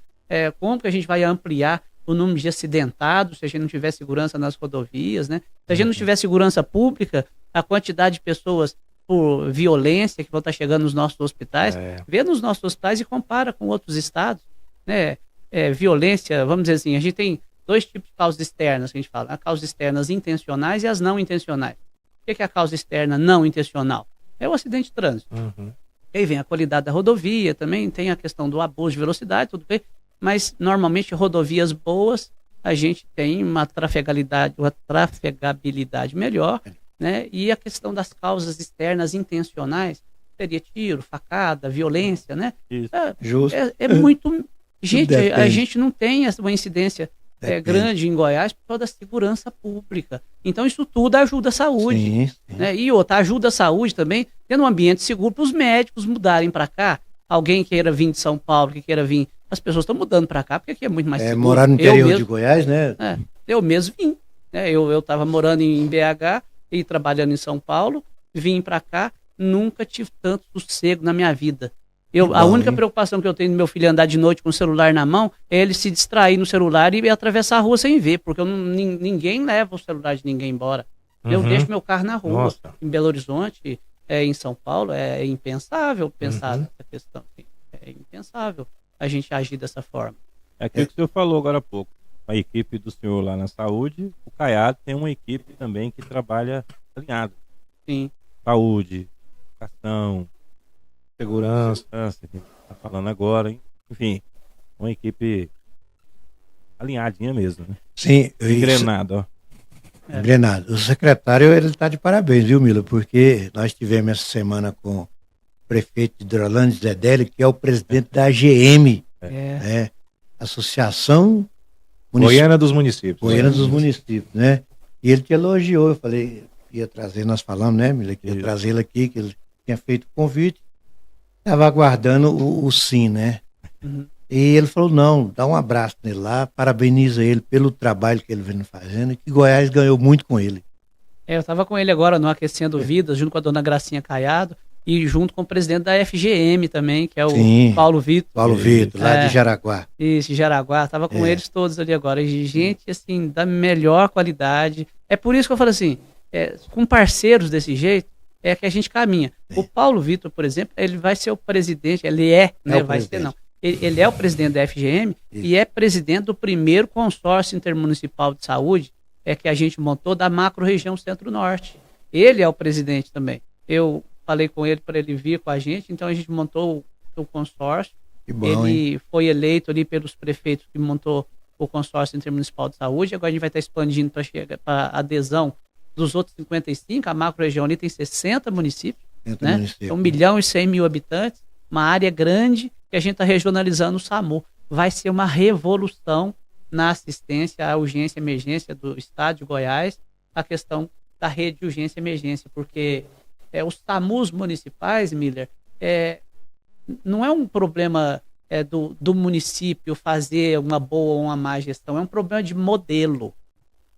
S4: Como que a gente vai ampliar o número de acidentados se a gente não tiver segurança nas rodovias, né? Se a gente não tiver segurança pública, a quantidade de pessoas por violência que vão estar chegando nos nossos hospitais, vê nos nossos hospitais e compara com outros estados, né? Violência, vamos dizer assim, a gente tem 2 tipos de causas externas que a gente fala, as causas externas intencionais e as não intencionais. O que é a causa externa não intencional? É o acidente de trânsito. E aí vem a qualidade da rodovia, também tem a questão do abuso de velocidade, tudo bem, mas normalmente rodovias boas, a gente tem uma trafegabilidade melhor, né? E a questão das causas externas intencionais seria tiro, facada, violência, né?
S3: Justo.
S4: É muito... Gente, a gente não tem uma incidência grande em Goiás por causa da segurança pública. Então isso tudo ajuda a saúde.
S3: Sim.
S4: Né? E outra, ajuda a saúde também, tendo um ambiente seguro para os médicos mudarem para cá. Alguém queira vir de São Paulo, que queira vir... As pessoas estão mudando para cá, porque aqui é muito mais seguro.
S3: Morar no interior de Goiás, né?
S4: Eu mesmo vim. Né? Eu estava morando em BH e trabalhando em São Paulo, vim para cá, nunca tive tanto sossego na minha vida. A única preocupação que eu tenho do meu filho andar de noite com o celular na mão é ele se distrair no celular e atravessar a rua sem ver, porque ninguém leva o celular de ninguém embora. Eu deixo meu carro na rua. Nossa. Em Belo Horizonte, em São Paulo, é impensável pensar nessa questão. É impensável a gente agir dessa forma.
S1: É aquilo que o senhor falou agora há pouco. A equipe do senhor lá na saúde, o Caiado tem uma equipe também que trabalha alinhada.
S4: Sim.
S1: Saúde, educação,
S2: segurança,
S1: que está falando agora, hein? Enfim, uma equipe alinhadinha mesmo, né?
S3: Sim.
S1: Engrenado, ó.
S3: Engrenado. O secretário, ele está de parabéns, viu, Mila? Porque nós tivemos essa semana com o prefeito de Hidrolândia, Zé Délio, que é o presidente da AGM, Associação
S2: Goiana dos Municípios.
S3: Goiana dos Municípios, né? E ele te elogiou, eu falei, ia trazer, nós falamos, né, Mila, que ia trazer ele aqui, que ele tinha feito o convite. Estava aguardando o sim, né? E ele falou, não, dá um abraço nele lá, parabeniza ele pelo trabalho que ele vem fazendo e que Goiás ganhou muito com ele.
S4: Eu estava com ele agora no Aquecendo Vidas, junto com a dona Gracinha Caiado e junto com o presidente da FGM também, que é o Paulo Vitor.
S3: Paulo Vitor, lá de Jaraguá.
S4: Isso, de Jaraguá. Estava com eles todos ali agora. E gente, assim, da melhor qualidade. É por isso que eu falo assim, com parceiros desse jeito, é que a gente caminha. O Paulo Vitor, por exemplo, ele vai ser o presidente, ele ele é o presidente da FGM e é presidente do primeiro consórcio intermunicipal de saúde que a gente montou da macro-região Centro-Norte. Ele é o presidente também. Eu falei com ele para ele vir com a gente, então a gente montou o consórcio.
S3: Que bom,
S4: ele foi eleito ali pelos prefeitos que montou o consórcio intermunicipal de saúde. Agora a gente vai estar expandindo para chegar para adesão dos outros 55, a macro-região ali tem 60 municípios, né? São 1.100.000 habitantes, uma área grande que a gente está regionalizando o SAMU. Vai ser uma revolução na assistência à urgência e emergência do estado de Goiás, a questão da rede de urgência e emergência, porque os SAMUs municipais, Miller, não é um problema do município fazer uma boa ou uma má gestão, é um problema de modelo.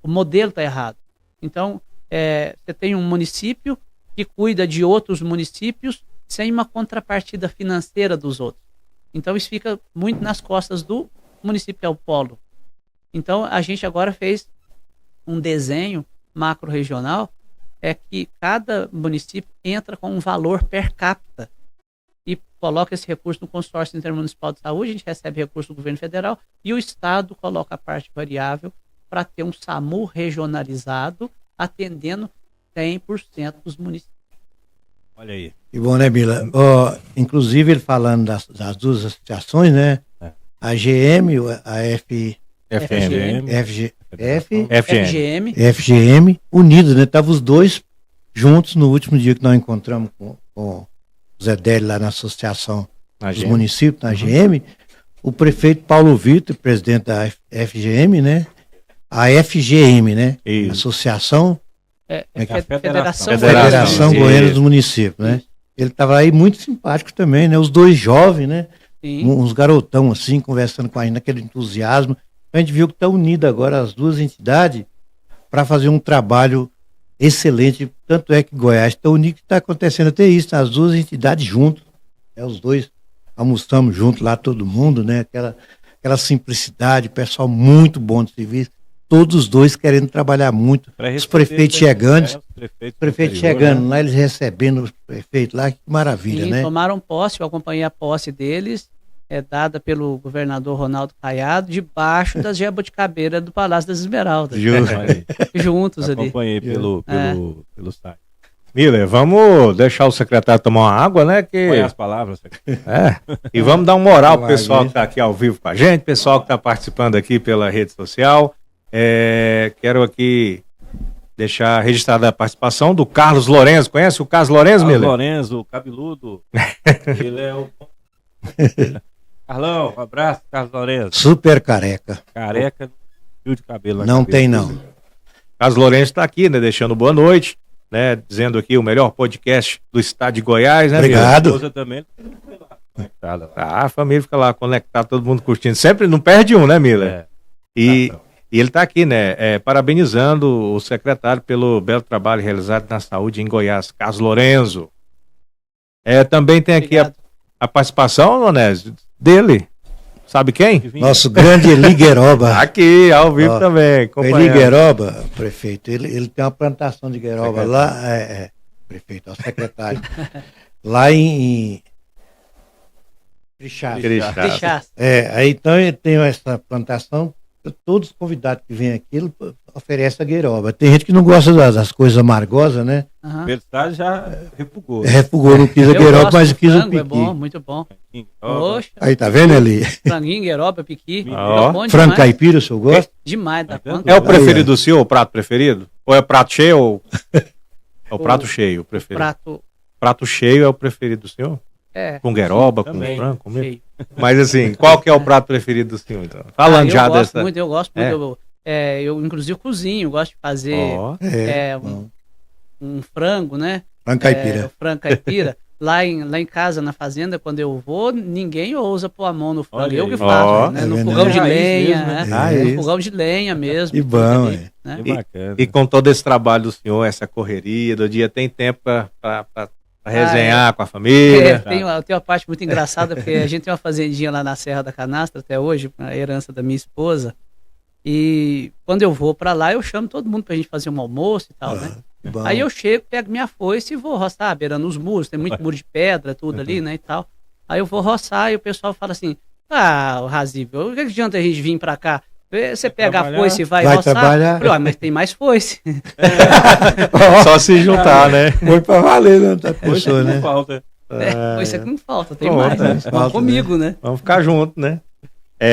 S4: O modelo está errado. Então, você tem um município que cuida de outros municípios sem uma contrapartida financeira dos outros. Então, isso fica muito nas costas do município que é o polo. Então, a gente agora fez um desenho macro-regional, que cada município entra com um valor per capita e coloca esse recurso no consórcio intermunicipal de saúde, a gente recebe recurso do governo federal e o Estado coloca a parte variável para ter um SAMU regionalizado, atendendo 100% dos municípios.
S1: Olha aí.
S3: E bom, né, Mila? Inclusive, ele falando das duas associações, né? A GM, a FGM, unidos, né? Estavam os dois juntos no último dia que nós encontramos com o Zé Délio lá na associação dos municípios, na GM. O prefeito Paulo Vitor, presidente da FGM, né? A FGM, né? Isso. Associação Federação Goiana dos Municípios, né? Ele estava aí muito simpático também, né? Os dois jovens, né? Sim. Uns garotão assim, conversando com a gente, naquele entusiasmo. A gente viu que está unido agora as duas entidades para fazer um trabalho excelente. Tanto é que Goiás está unido, que está acontecendo até isso, as duas entidades juntos. Os dois almoçamos juntos lá, todo mundo, né? Aquela simplicidade, pessoal muito bom de serviço. Todos os dois querendo trabalhar muito. Os prefeitos chegando, chegando lá, eles recebendo os prefeitos lá, que maravilha, né?
S4: Tomaram posse, eu acompanhei a posse deles, dada pelo governador Ronaldo Caiado, debaixo das jabuticabeiras do Palácio das Esmeraldas. Juntos ali.
S1: Acompanhei pelo site.
S2: Miller, vamos deixar o secretário tomar uma água, né?
S1: Põe as palavras, secretário.
S2: E vamos dar uma moral pro pessoal que está aqui ao vivo com a gente, pessoal que está participando aqui pela rede social. Quero aqui deixar registrada a participação do Carlos Lourenço. Conhece o Carlos Lourenço, Miller?
S1: Carlos Lourenço, o cabeludo. Ele é o... Carlão, um abraço, Carlos Lourenço.
S3: Super careca.
S1: Careca, fio de cabelo.
S3: Não tem, não.
S2: Carlos Lourenço está aqui, né? Deixando boa noite, né? Dizendo aqui o melhor podcast do estado de Goiás, né?
S3: Obrigado.
S1: Minha esposa também.
S2: A família fica lá conectada, todo mundo curtindo. Sempre não perde um, né, Miller? E ele está aqui, né, parabenizando o secretário pelo belo trabalho realizado na saúde em Goiás, Carlos Lourenço. Também tem aqui a participação, Lonésio, dele. Sabe quem?
S3: Nosso grande Eli Gueroba.
S2: Aqui, ao vivo também.
S3: Eli Gueroba, prefeito, ele tem uma plantação de Gueroba lá, prefeito, o secretário, lá em
S4: Crixás.
S3: Aí então ele tem essa plantação. Todos os convidados que vêm aqui, ele oferece a gueiroba. Tem gente que não gosta das coisas amargosas, né?
S1: O Verdade já repugou.
S3: Repugou, não quis a gueiroba, mas quis o piqui.
S4: É bom, muito bom.
S3: Poxa. Aí, tá vendo ali?
S4: Franguinho, gueiroba, piqui.
S3: Frango caipira, o senhor gosta?
S4: Demais, da conta.
S2: É o preferido do senhor, o prato preferido? Ou é prato cheio ou... É o prato cheio, o preferido. Prato cheio é o preferido do senhor? Com gueroba, com frango, com milho. Mas assim, qual que é o prato preferido do senhor, então? Falando já dessa...
S4: Eu gosto muito. Eu inclusive cozinho, gosto de fazer um frango, né?
S3: Frango caipira.
S4: Frango caipira. Lá em casa, na fazenda, quando eu vou, ninguém ousa pôr a mão no frango.
S1: Olha
S4: eu
S1: aí.
S4: que faço, né? No fogão de lenha,
S1: mesmo,
S4: né? No fogão de lenha mesmo.
S3: Que bom,
S4: né?
S2: E com todo esse trabalho do senhor, essa correria do dia, tem tempo para resenhar com a família?
S4: Tem uma parte muito engraçada, porque a gente tem uma fazendinha lá na Serra da Canastra até hoje, a herança da minha esposa. E quando eu vou para lá, eu chamo todo mundo pra gente fazer um almoço e tal, né?
S3: Bom.
S4: Aí eu chego, pego minha foice e vou roçar, beirando os muros, tem muito muro de pedra, tudo ali, né, e tal. Aí eu vou roçar e o pessoal fala assim, Razível, o que adianta a gente vir pra cá? Você pega a foice e vai roçar?
S3: Trabalhar.
S4: Falei, mas tem mais foice.
S2: Só se juntar, né?
S3: Foi pra valer, né? Tá pessoa, né?
S1: Falta.
S4: Foice é que não falta, tem mais. Né? Vamos comigo, né?
S2: Vamos ficar juntos, né?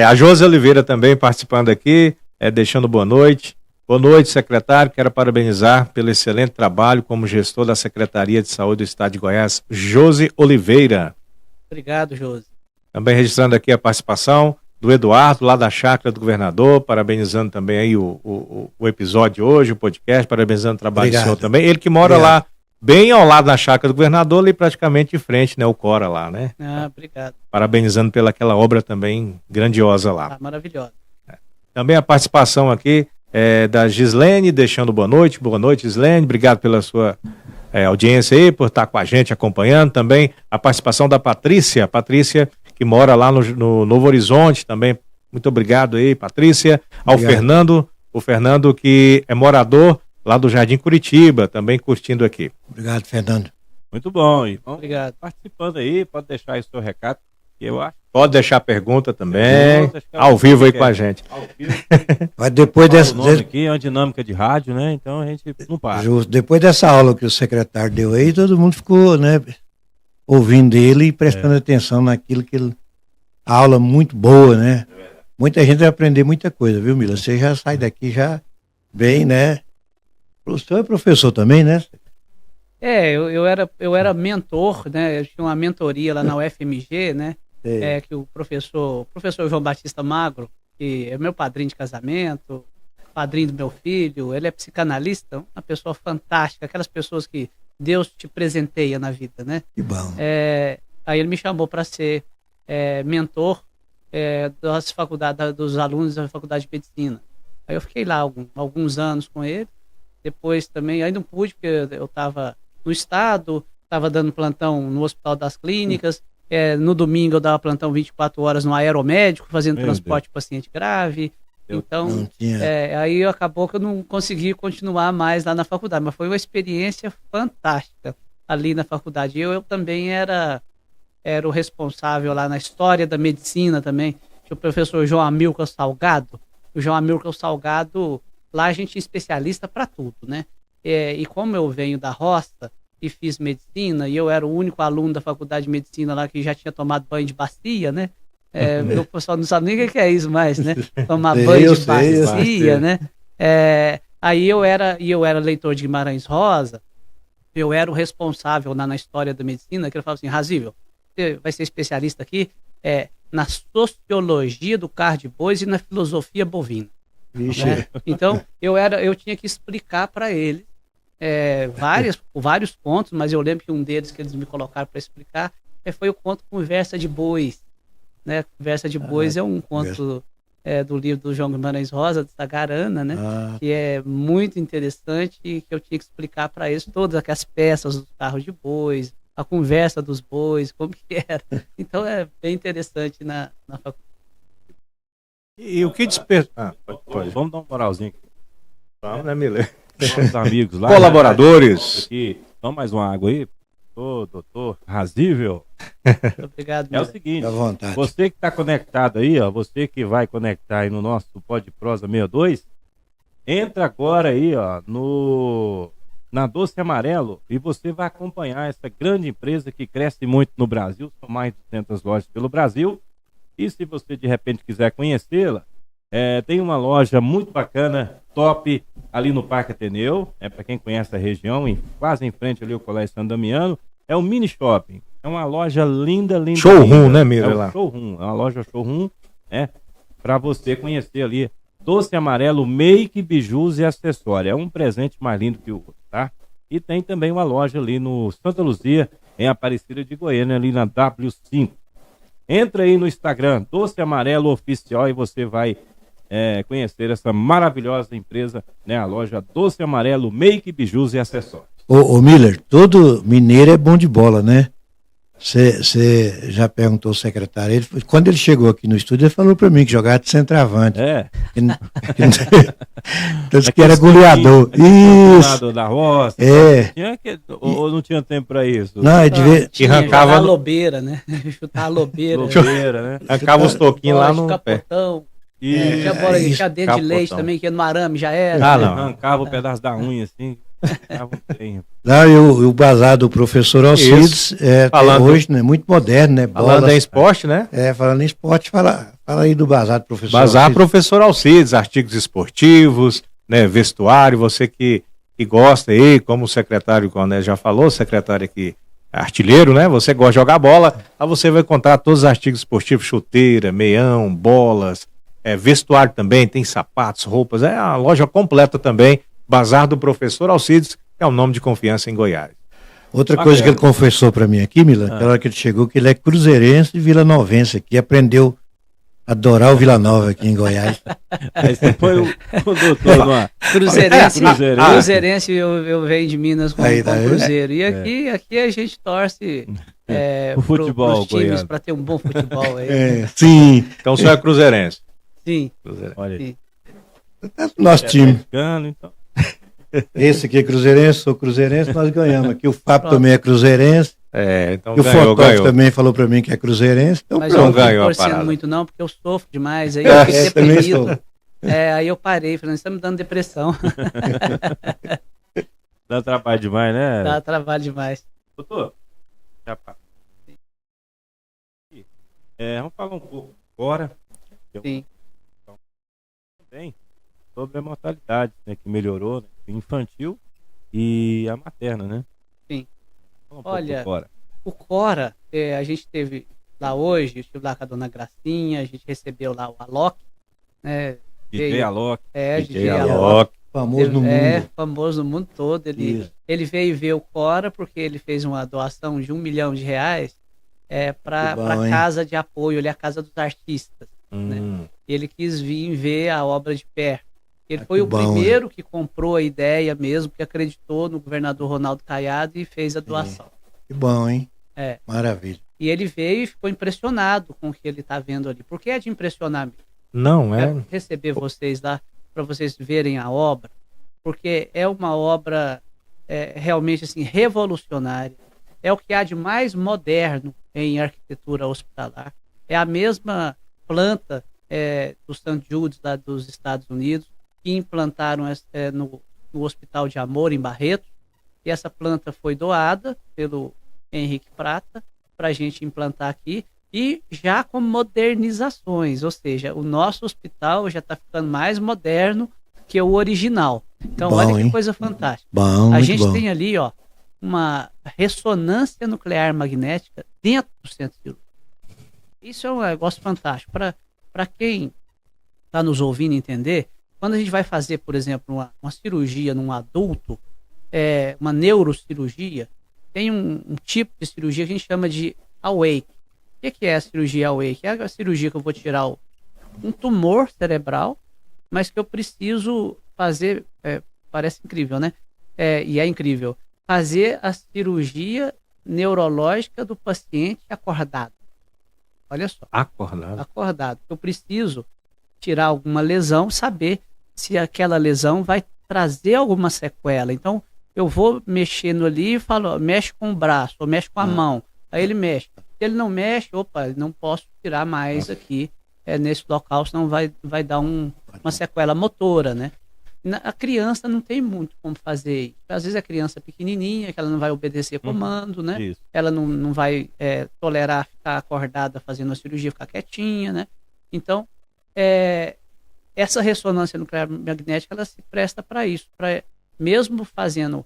S2: A Josi Oliveira também participando aqui, deixando boa noite. Boa noite, secretário. Quero parabenizar pelo excelente trabalho como gestor da Secretaria de Saúde do Estado de Goiás, Josi Oliveira.
S4: Obrigado, Josi.
S2: Também registrando aqui a participação do Eduardo, lá da Chácara do Governador, parabenizando também aí o episódio de hoje, o podcast, parabenizando o trabalho do senhor também. Ele que mora lá, bem ao lado da Chácara do Governador, ali praticamente de frente, né, o Cora lá, né?
S4: Obrigado.
S2: Parabenizando pelaquela obra também grandiosa lá.
S4: Maravilhosa.
S2: Também a participação aqui da Gislene, deixando boa noite. Boa noite, Gislene. Obrigado pela sua audiência aí, por estar com a gente, acompanhando. Também a participação da Patrícia, que mora lá no Novo Horizonte também. Muito obrigado aí, Patrícia. Ao Fernando, o Fernando que é morador lá do Jardim Curitiba, também curtindo aqui.
S3: Obrigado, Fernando.
S1: Muito bom. E vamos
S4: Obrigado.
S1: Participando aí, pode deixar aí o seu recado, que eu acho.
S2: Pode deixar pergunta também, ao vivo aí com a gente.
S1: Ao vivo.
S3: Mas depois dessa...
S1: Aqui é uma dinâmica de rádio, né? Então a gente não para.
S3: Justo. Depois dessa aula que o secretário deu aí, todo mundo ficou, né, ouvindo ele e prestando atenção naquilo que ele... A aula muito boa, né? Muita gente vai aprender muita coisa, viu, Mila? Você já sai daqui já bem, né? O senhor é professor também, né?
S4: Eu era mentor, né? Eu tinha uma mentoria lá na UFMG, né? Que o professor João Batista Magro, que é meu padrinho de casamento, padrinho do meu filho, ele é psicanalista, uma pessoa fantástica, aquelas pessoas que Deus te presenteia na vida, né?
S3: Que bom.
S4: Aí ele me chamou para ser mentor das faculdades, dos alunos da faculdade de medicina. Aí eu fiquei lá alguns anos com ele. Depois também, aí não pude, porque eu estava no estado, estava dando plantão no Hospital das Clínicas. No domingo eu dava plantão 24 horas no aeromédico, fazendo transporte de paciente grave. Então, aí acabou que eu não consegui continuar mais lá na faculdade, mas foi uma experiência fantástica ali na faculdade. Eu também era o responsável lá na história da medicina também, o professor João Amilcar Salgado. O João Amilcar Salgado, lá a gente é especialista para tudo, né? E como eu venho da roça e fiz medicina, e eu era o único aluno da faculdade de medicina lá que já tinha tomado banho de bacia, né? O pessoal não sabe nem o que é isso mais, né? Tomar banho de bacia, né? Aí eu era leitor de Guimarães Rosa, eu era o responsável lá na história da medicina, que ele falava assim: Razível, você vai ser especialista aqui na sociologia do carro de bois e na filosofia bovina. Né? Então, eu tinha que explicar para ele vários pontos, mas eu lembro que um deles que eles me colocaram para explicar foi o conto Conversa de Bois. Né? Conversa de Bois é um conto do livro do João Guimarães Rosa, de Sagarana, né? Que é muito interessante e que eu tinha que explicar para eles todas aquelas peças dos carros de bois, a conversa dos bois, como que era. Então é bem interessante na faculdade.
S2: E o que desperta...
S1: Vamos dar uma moralzinha aqui.
S2: Vamos, né, Miller?
S1: Nossos amigos lá.
S2: Colaboradores.
S1: Aqui. Toma mais uma água aí. Doutor Razível.
S4: Obrigado,
S1: É o seguinte,
S3: à vontade.
S1: Você que está conectado aí, ó, você que vai conectar aí no nosso Pod Prosa 62, entra agora aí, ó, na Doce Amarelo e você vai acompanhar essa grande empresa que cresce muito no Brasil, são mais de 200 lojas pelo Brasil. E se você de repente quiser conhecê-la, tem uma loja muito bacana, top, ali no Parque Ateneu, para quem conhece a região, quase em frente ali o Colégio São Damiano, é um mini shopping, é uma loja linda.
S2: Showroom, né, Mira?
S1: Showroom, é uma loja showroom, para você conhecer ali, Doce Amarelo, make, bijus e acessórios, é um presente mais lindo que o outro, tá? E tem também uma loja ali no Santa Luzia, em Aparecida de Goiânia, ali na W5. Entra aí no Instagram, Doce Amarelo Oficial, e você vai conhecer essa maravilhosa empresa, né? A loja Doce Amarelo, make, bijus e acessórios.
S3: Ô Miller, todo mineiro é bom de bola, né? Você já perguntou ao secretário, quando ele chegou aqui no estúdio, ele falou para mim que jogava de centroavante. Que era goleador.
S1: Isso. Da roça. Ou não tinha tempo para isso?
S3: Não,
S4: tinha arrancava a lobeira, né? Chutar a lobeira.
S1: Né?
S2: Arrancava os toquinhos lá no
S4: capotão. Tinha bola de cadeia de leite também, que ia no arame, já era.
S1: Arrancava o pedaço da unha, assim.
S3: Não, e o bazar do professor Alcides hoje, né, muito moderno, né?
S2: Falando em esporte, né?
S3: Falando em esporte, fala aí do bazar do professor
S2: Bazar
S3: Alcides.
S2: Professor Alcides, artigos esportivos, né, vestuário, você que gosta aí, como o secretário Coné já falou, o secretário aqui artilheiro, né? Você gosta de jogar bola, lá você vai encontrar todos os artigos esportivos, chuteira, meião, bolas, vestuário também, tem sapatos, roupas, é a loja completa também, Bazar do Professor Alcides, que é um nome de confiança em Goiás.
S3: Outra coisa que ele confessou para mim aqui, Mila, aquela hora que ele chegou, que ele é cruzeirense e vilanovense aqui, aprendeu a adorar o Vila Nova aqui em Goiás.
S1: Aí você foi o doutor numa...
S4: Cruzeirense eu venho de Minas com Cruzeiro. E aqui a gente torce
S1: o futebol,
S4: pros times para ter um bom futebol aí.
S3: Sim.
S2: Então você é cruzeirense.
S4: Sim.
S1: Olha aí.
S3: Nosso time.
S1: Então.
S3: Esse aqui é cruzeirense, sou cruzeirense, nós ganhamos. Aqui o Fábio também é cruzeirense.
S2: Então
S3: e o Fotógrafo também falou pra mim que é cruzeirense. Então
S4: mas eu não ganhou torcendo muito não, porque eu sofro demais. Aí eu fiquei deprimido. Aí eu parei, falando, isso tá me dando depressão.
S1: Dá trabalho demais, né?
S4: Dá trabalho demais.
S1: Doutor, já passa. Vamos falar um pouco agora.
S4: Sim.
S1: Também sobre a mortalidade, né, que melhorou, né, infantil e a materna, né?
S4: Sim.
S1: Olha,
S4: o Cora, a gente teve lá hoje, eu estive lá com a dona Gracinha, a gente recebeu lá o Alok, né?
S1: DJ Alok.
S4: DJ Alok.
S3: Famoso no mundo.
S4: Famoso no mundo todo. Ele veio ver o Cora porque ele fez uma doação de R$1 milhão para a casa de apoio, a casa dos artistas. Né? Ele quis vir ver a obra de perto. Ele foi o primeiro que comprou a ideia mesmo, que acreditou no governador Ronaldo Caiado e fez a doação.
S3: Que bom, hein? Maravilha.
S4: E ele veio e ficou impressionado com o que ele está vendo ali. Por que é de impressionar mesmo?
S2: Não,
S4: receber vocês lá, para vocês verem a obra, porque é uma obra realmente assim, revolucionária. É o que há de mais moderno em arquitetura hospitalar. É a mesma planta do St. Jude's lá dos Estados Unidos, que implantaram no Hospital de Amor, em Barretos, e essa planta foi doada pelo Henrique Prata para a gente implantar aqui, e já com modernizações, ou seja, o nosso hospital já está ficando mais moderno que o original. Então, olha que coisa fantástica. A gente tem ali uma ressonância nuclear magnética dentro do centro cirúrgico. Isso é um negócio fantástico. Para quem está nos ouvindo entender, quando a gente vai fazer, por exemplo, uma cirurgia num adulto, uma neurocirurgia, tem um tipo de cirurgia que a gente chama de awake. O que é a cirurgia awake? É a cirurgia que eu vou tirar um tumor cerebral, mas que eu preciso fazer, parece incrível, né? E é incrível, fazer a cirurgia neurológica do paciente acordado. Olha só. Acordado. Eu preciso tirar alguma lesão, saber se aquela lesão vai trazer alguma sequela. Então, eu vou mexendo ali e falo, mexe com o braço, ou mexe com a mão. Aí ele mexe. Se ele não mexe, não posso tirar mais aqui nesse local, senão vai dar uma sequela motora, né? A criança não tem muito como fazer isso. Às vezes a criança é pequenininha, que ela não vai obedecer comando, né? Isso. Ela não vai tolerar ficar acordada fazendo a cirurgia, ficar quietinha, né? Então, essa ressonância nuclear magnética, ela se presta para isso, para mesmo fazendo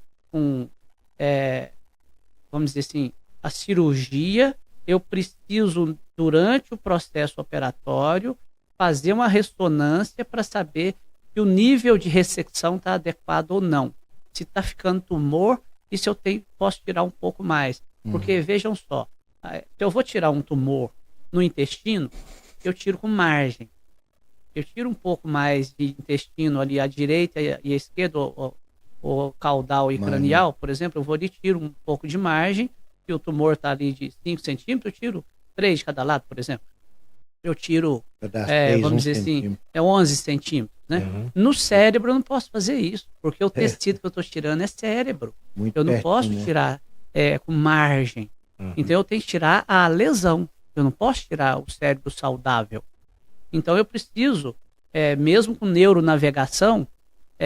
S4: vamos dizer assim, a cirurgia, eu preciso, durante o processo operatório, fazer uma ressonância para saber se o nível de ressecção está adequado ou não. Se está ficando tumor e se eu posso tirar um pouco mais. Porque, vejam só, se eu vou tirar um tumor no intestino, eu tiro com margem. Eu tiro um pouco mais de intestino ali à direita e à esquerda, o caudal e cranial, por exemplo, eu vou ali, tiro um pouco de margem. Se o tumor está ali de 5 centímetros, eu tiro 3 de cada lado, por exemplo. Eu tiro, vamos dizer assim, 11 centímetros. Né? No cérebro eu não posso fazer isso, porque o tecido que eu estou tirando é cérebro. Eu não posso tirar com margem. Então eu tenho que tirar a lesão. Eu não posso tirar o cérebro saudável. Então eu preciso, mesmo com neuronavegação,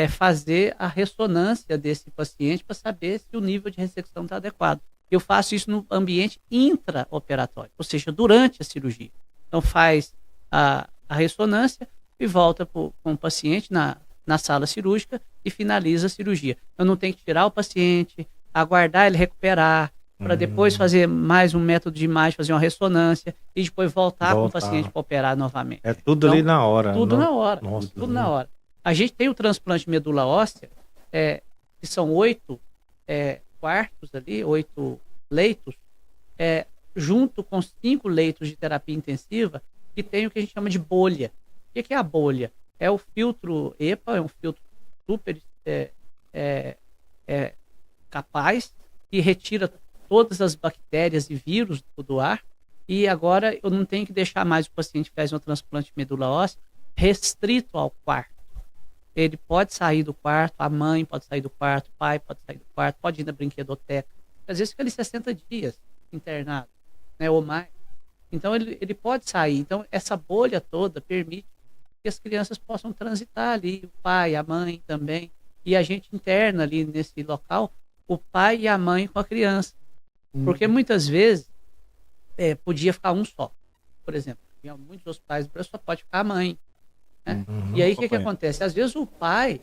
S4: fazer a ressonância desse paciente para saber se o nível de ressecção está adequado. Eu faço isso no ambiente intraoperatório, ou seja, durante a cirurgia. Então faz a ressonância e volta com o paciente na sala cirúrgica e finaliza a cirurgia. Eu não tenho que tirar o paciente, aguardar ele recuperar, para depois fazer mais um método de imagem, fazer uma ressonância e depois voltar com o paciente para operar novamente.
S2: É tudo ali na hora.
S4: Tudo na hora.
S2: Nossa,
S4: tudo na hora. A gente tem o transplante de medula óssea, que são 8 quartos ali, 8 leitos, junto com 5 leitos de terapia intensiva, que tem o que a gente chama de bolha. O que é a bolha? É o filtro EPA, é um filtro super capaz, que retira todas as bactérias e vírus do ar, e agora eu não tenho que deixar mais o paciente que faz um transplante de medula óssea restrito ao quarto. Ele pode sair do quarto, a mãe pode sair do quarto, o pai pode sair do quarto, pode ir na brinquedoteca. Às vezes fica ali 60 dias internado, né, ou mais. Então ele pode sair. Então essa bolha toda permite que as crianças possam transitar ali, o pai, a mãe também. E a gente interna ali nesse local o pai e a mãe com a criança. Porque muitas vezes podia ficar um só. Por exemplo, em muitos hospitais do Brasil só pode ficar a mãe. Né? E aí o que acontece? Às vezes o pai,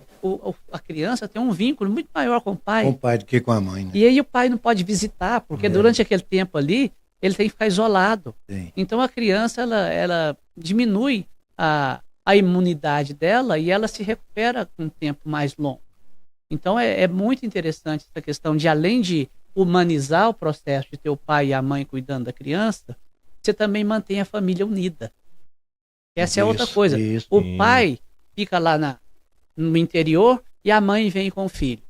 S4: a criança tem um vínculo muito maior com o pai.
S3: Com o pai do que com a mãe. Né?
S4: E aí o pai não pode visitar, porque durante aquele tempo ali, ele tem que ficar isolado.
S3: Sim.
S4: Então a criança, ela diminui a imunidade dela e ela se recupera com um tempo mais longo. Então é muito interessante essa questão de, além de humanizar o processo de ter o pai e a mãe cuidando da criança, você também mantém a família unida. Essa é outra coisa. O pai fica lá no interior e a mãe vem com o filho.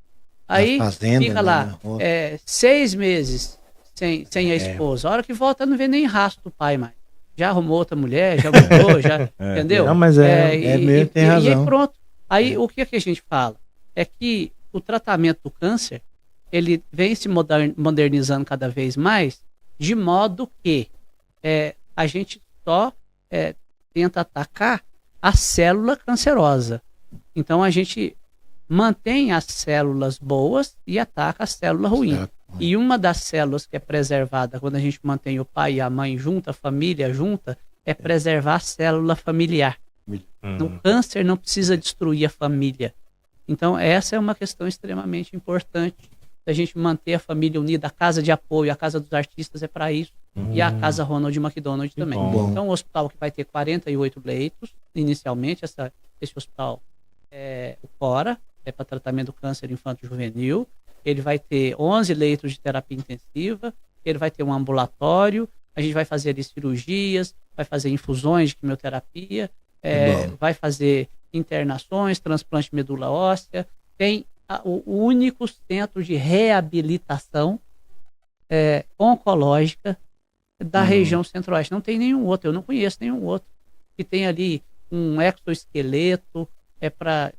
S4: Aí fica lá 6 meses sem a esposa. A hora que volta não vê nem rastro do pai mais. Já arrumou outra mulher, já mudou, já, entendeu?
S2: Não, mas
S3: mesmo, tem razão.
S4: E aí pronto. Aí o que a gente fala? É que o tratamento do câncer, ele vem se modernizando cada vez mais, de modo que a gente só tenta atacar a célula cancerosa. Então a gente mantém as células boas e ataca a célula ruim. Certo. E uma das células que é preservada quando a gente mantém o pai e a mãe junto, a família junta, é preservar a célula familiar. O câncer não precisa destruir a família. Então essa é uma questão extremamente importante, da gente manter a família unida. A casa de apoio, a casa dos artistas é para isso. E a casa Ronald McDonald também. Então, um hospital que vai ter 48 leitos, inicialmente, esse hospital o CORA, para tratamento do câncer infanto-juvenil. Ele vai ter 11 leitos de terapia intensiva, ele vai ter um ambulatório, a gente vai fazer ali cirurgias, vai fazer infusões de quimioterapia, vai fazer internações, transplante de medula óssea. Tem o único centro de reabilitação oncológica da região centro-oeste. Não tem nenhum outro, eu não conheço nenhum outro que tem ali um exoesqueleto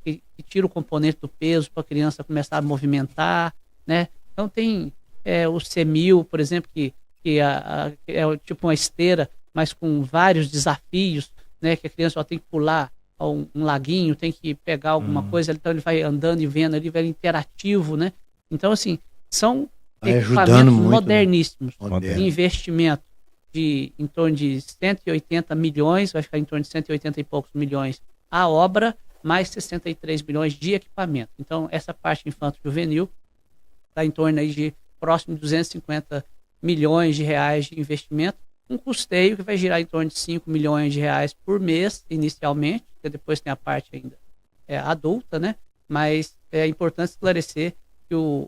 S4: que tira o componente do peso para a criança começar a movimentar, né? Então tem o CEMIL, por exemplo, que é tipo uma esteira, mas com vários desafios, né? Que a criança só tem que pular um laguinho, tem que pegar alguma coisa, então ele vai andando e vendo ali, vai interativo, né? Então, assim, são equipamentos moderníssimos, de investimento em torno de 180 milhões, vai ficar em torno de 180 e poucos milhões a obra, mais 63 milhões de equipamento. Então, essa parte infanto-juvenil está em torno aí de próximo de 250 milhões de reais de investimento, um custeio que vai girar em torno de 5 milhões de reais por mês, inicialmente, porque depois tem a parte ainda adulta, né? Mas é importante esclarecer que o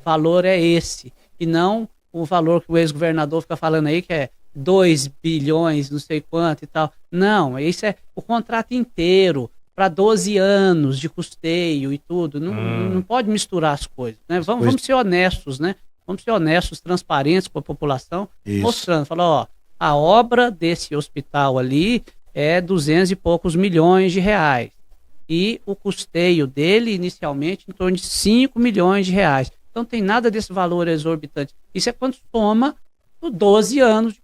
S4: valor é esse, e não o valor que o ex-governador fica falando aí, que é 2 bilhões, não sei quanto e tal. Não, isso é o contrato inteiro, para 12 anos de custeio e tudo. Não pode misturar as coisas, né? Vamos ser honestos, né? Vamos ser honestos, transparentes com a população, mostrando, falando, a obra desse hospital ali é 200 e poucos milhões de reais. E o custeio dele, inicialmente, em torno de 5 milhões de reais. Então, não tem nada desse valor exorbitante. Isso é quando toma 12 anos.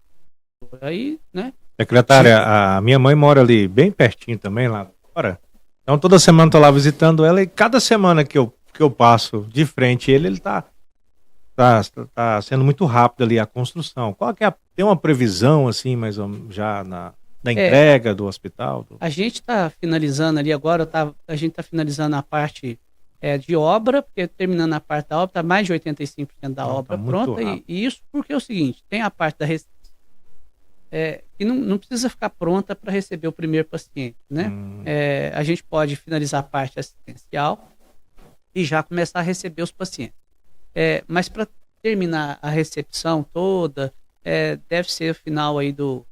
S4: Aí, né?
S2: Secretária, a minha mãe mora ali bem pertinho também, lá fora. Então, toda semana eu tô lá visitando ela, e cada semana que eu passo de frente ele tá sendo muito rápido ali a construção. Qual que tem uma previsão, assim, mais ou menos, já na entrega do hospital?
S4: A gente está finalizando ali agora, a gente está finalizando a parte de obra, porque terminando a parte da obra, está mais de 85% da obra pronta. E isso porque é o seguinte, tem a parte da que não precisa ficar pronta para receber o primeiro paciente, né? A gente pode finalizar a parte assistencial e já começar a receber os pacientes. Mas para terminar a recepção toda, deve ser o final aí do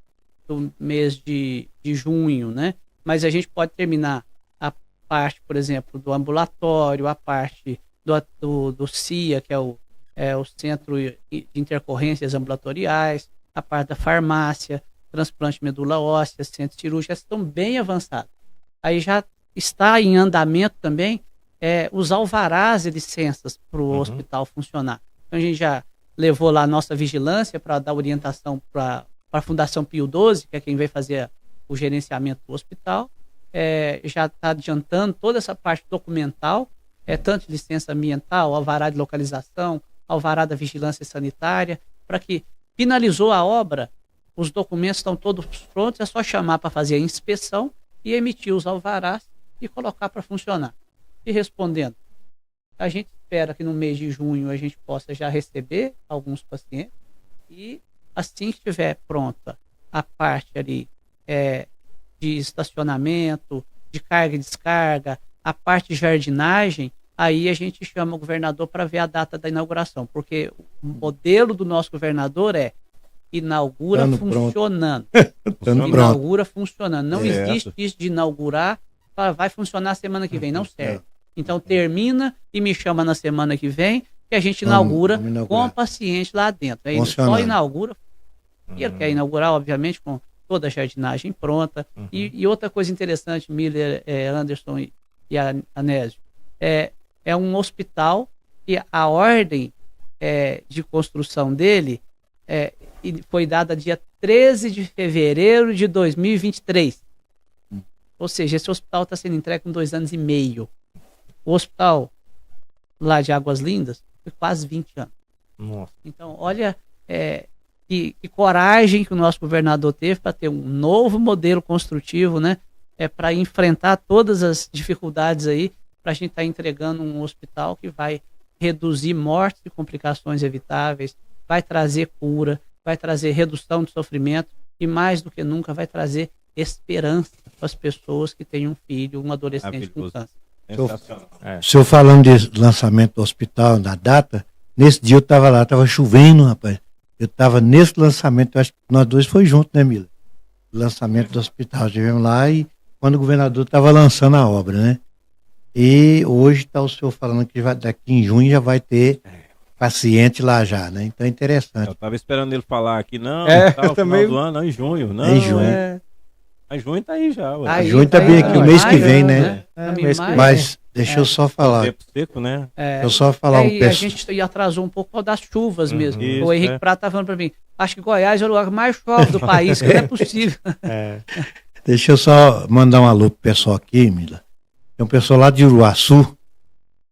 S4: mês de junho, né? Mas a gente pode terminar a parte, por exemplo, do ambulatório, a parte do CIA, que é o Centro de Intercorrências Ambulatoriais, a parte da farmácia, transplante de medula óssea, centro cirúrgico, estão bem avançados. Aí já está em andamento também os alvarás e licenças para o hospital funcionar. Então a gente já levou lá a nossa vigilância para dar orientação para a Fundação Pio XII, que é quem vai fazer o gerenciamento do hospital. Já está adiantando toda essa parte documental, tanto de licença ambiental, alvará de localização, alvará da vigilância sanitária, para que finalizou a obra, os documentos estão todos prontos, é só chamar para fazer a inspeção e emitir os alvarás e colocar para funcionar. E respondendo, a gente espera que no mês de junho a gente possa já receber alguns pacientes e assim que estiver pronta a parte ali de estacionamento, de carga e descarga, a parte de jardinagem, aí a gente chama o governador para ver a data da inauguração, porque o modelo do nosso governador inaugura funcionando. Inaugura funcionando. Não existe isso de inaugurar, vai funcionar semana que vem, não serve. Então termina e me chama na semana que vem, que a gente inaugura com o paciente lá dentro. Aí só inaugura. Ele quer inaugurar, obviamente, com toda a jardinagem pronta. E outra coisa interessante, Miller, Anderson e Anésio, é um hospital que a ordem de construção dele foi dada dia 13 de fevereiro de 2023. Ou seja, esse hospital está sendo entregue com 2 anos e meio. O hospital lá de Águas Lindas foi quase 20 anos.
S1: Nossa.
S4: Então, olha que coragem que o nosso governador teve para ter um novo modelo construtivo, né? Para enfrentar todas as dificuldades aí, para a gente estar entregando um hospital que vai reduzir mortes e complicações evitáveis, vai trazer cura, vai trazer redução de sofrimento e, mais do que nunca, vai trazer esperança para as pessoas que têm um filho, um adolescente com câncer.
S3: O senhor falando de lançamento do hospital, na data, nesse dia eu estava lá, estava chovendo, rapaz. Eu estava nesse lançamento, eu acho que nós dois foi junto, né, Mila? O lançamento do hospital, estivemos lá e quando o governador estava lançando a obra, né? E hoje está o senhor falando que daqui em junho já vai ter paciente lá já, né? Então é interessante.
S1: Eu estava esperando ele falar aqui, não,
S2: eu também...
S1: do ano, não, em junho. Não,
S3: em junho.
S1: A junho tá aí já.
S3: A junho tá bem aqui, o mês que vem, né? Mas deixa eu só falar.
S1: Tempo seco, né?
S3: Deixa eu só falar um
S4: a gente atrasou um pouco por causa das chuvas mesmo. Isso, o Henrique Prata tá falando para mim, acho que Goiás é o lugar que mais chove do país, que não é possível.
S3: Deixa eu só mandar um alô pro pessoal aqui, Mila. Tem um pessoal lá de Uruaçu,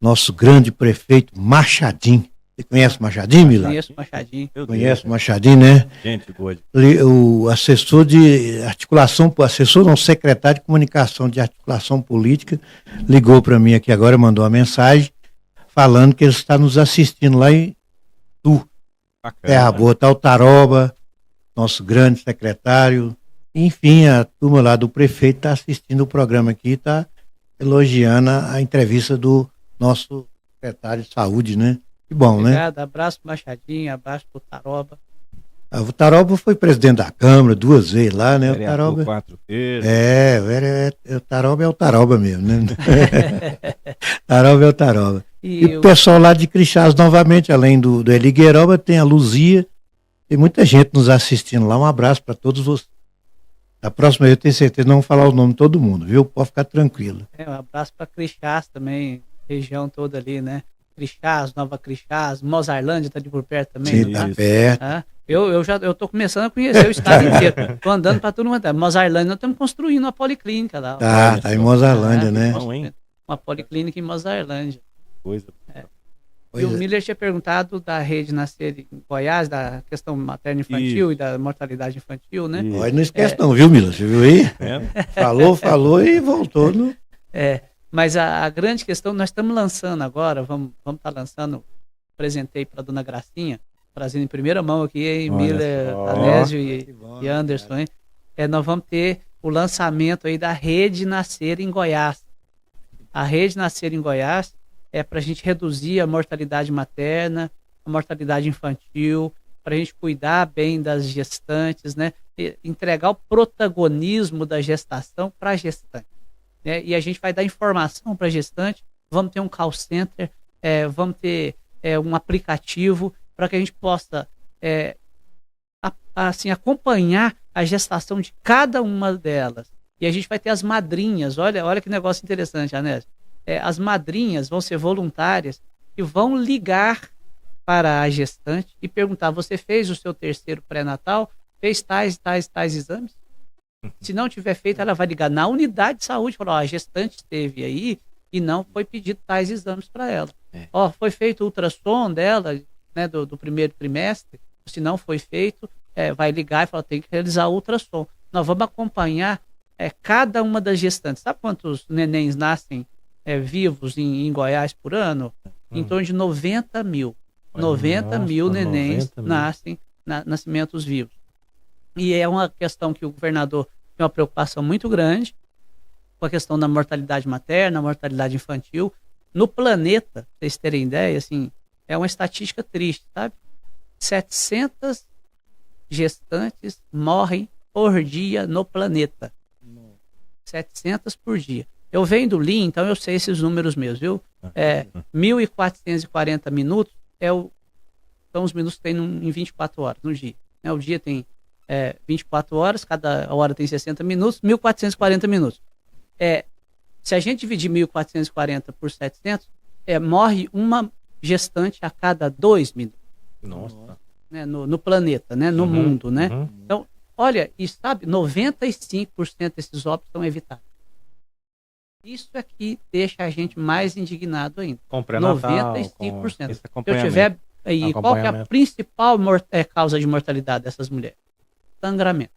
S3: nosso grande prefeito Machadinho. Você conhece o Machadinho, Mila?
S4: Conheço o Machadinho.
S3: Conhece o Machadinho, né?
S1: Gente boa.
S3: O assessor de articulação, secretário de comunicação de articulação política, ligou para mim aqui agora, mandou uma mensagem falando que ele está nos assistindo lá em Terra Boa, tá o Taroba, nosso grande secretário. Enfim, a turma lá do prefeito está assistindo o programa aqui, está elogiando a entrevista do nosso secretário de saúde, né? Que bom,
S4: obrigado,
S3: né?
S4: Abraço pro Machadinho, abraço pro Taroba.
S3: O Taroba foi presidente da Câmara 2 vezes lá, né? O Taroba
S1: 4 vezes.
S3: O Taroba é o Taroba mesmo, né? Taroba é o Taroba. E o pessoal lá de Crixás, novamente, além do Eligueiroba, tem a Luzia. Tem muita gente nos assistindo lá. Um abraço para todos vocês. Da próxima vez eu tenho certeza que não vou falar o nome de todo mundo, viu? Pode ficar tranquilo.
S4: Um abraço para Crixás também, região toda ali, né? Crixás, Nova Crixás, Mozarlândia tá de por perto também.
S3: Sim, tá perto.
S4: Eu tô começando a conhecer o estado inteiro. Tô andando para todo mundo. Mozarlândia, nós estamos construindo uma policlínica lá.
S3: Tá em Mozarlândia, né?
S4: Uma policlínica em Mozarlândia.
S1: Coisa.
S4: E o Miller tinha perguntado da rede nascer em Goiás, da questão materno-infantil e da mortalidade infantil, né?
S3: Não esquece não, viu, Miller? Você viu aí? Falou e voltou.
S4: Mas a grande questão, nós estamos lançando agora, vamos estar lançando, apresentei para a dona Gracinha, trazendo em primeira mão aqui, em Miller, Anésio e Anderson, hein? Nós vamos ter o lançamento aí da Rede Nascer em Goiás. A Rede Nascer em Goiás é para a gente reduzir a mortalidade materna, a mortalidade infantil, para a gente cuidar bem das gestantes, né? E entregar o protagonismo da gestação para a gestante. Né? E a gente vai dar informação para a gestante, vamos ter um call center, vamos ter um aplicativo para que a gente possa assim, acompanhar a gestação de cada uma delas. E a gente vai ter as madrinhas, olha que negócio interessante, Anésio. As madrinhas vão ser voluntárias e vão ligar para a gestante e perguntar: você fez o seu terceiro pré-natal? Fez tais exames? Se não tiver feito, ela vai ligar na unidade de saúde e falar: a gestante esteve aí e não foi pedido tais exames para ela. Foi feito o ultrassom dela, né, do primeiro trimestre. Se não foi feito, vai ligar e falar: tem que realizar o ultrassom. Nós vamos acompanhar cada uma das gestantes. Sabe quantos nenéns nascem vivos em Goiás por ano? Em torno de 90 mil. 90 mil nenéns nascem nascimentos vivos. E é uma questão que o governador tem uma preocupação muito grande com a questão da mortalidade materna, mortalidade infantil. No planeta, pra vocês terem ideia, assim, é uma estatística triste, sabe? 700 gestantes morrem por dia no planeta. 700 por dia. Eu venho do Lean, então eu sei esses números mesmo, viu? 1.440 minutos são os minutos que tem em 24 horas no dia. Né? O dia tem 24 horas, cada hora tem 60 minutos, 1.440 minutos. Se a gente dividir 1.440 por 700, morre uma gestante a cada 2 minutos.
S2: Nossa.
S4: Né? No planeta, né? No mundo, né? Então, olha, e sabe, 95% desses óbitos são evitados. Isso aqui deixa a gente mais indignado ainda. 95%. Se eu tiver aí, qual que é a principal causa de mortalidade dessas mulheres? Sangramento.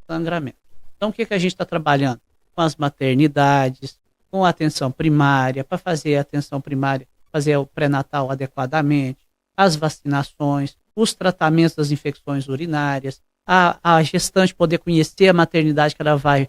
S4: Sangramento. Então, o que a gente está trabalhando? Com as maternidades, com a atenção primária, para fazer a atenção primária, fazer o pré-natal adequadamente, as vacinações, os tratamentos das infecções urinárias, a gestante poder conhecer a maternidade que ela vai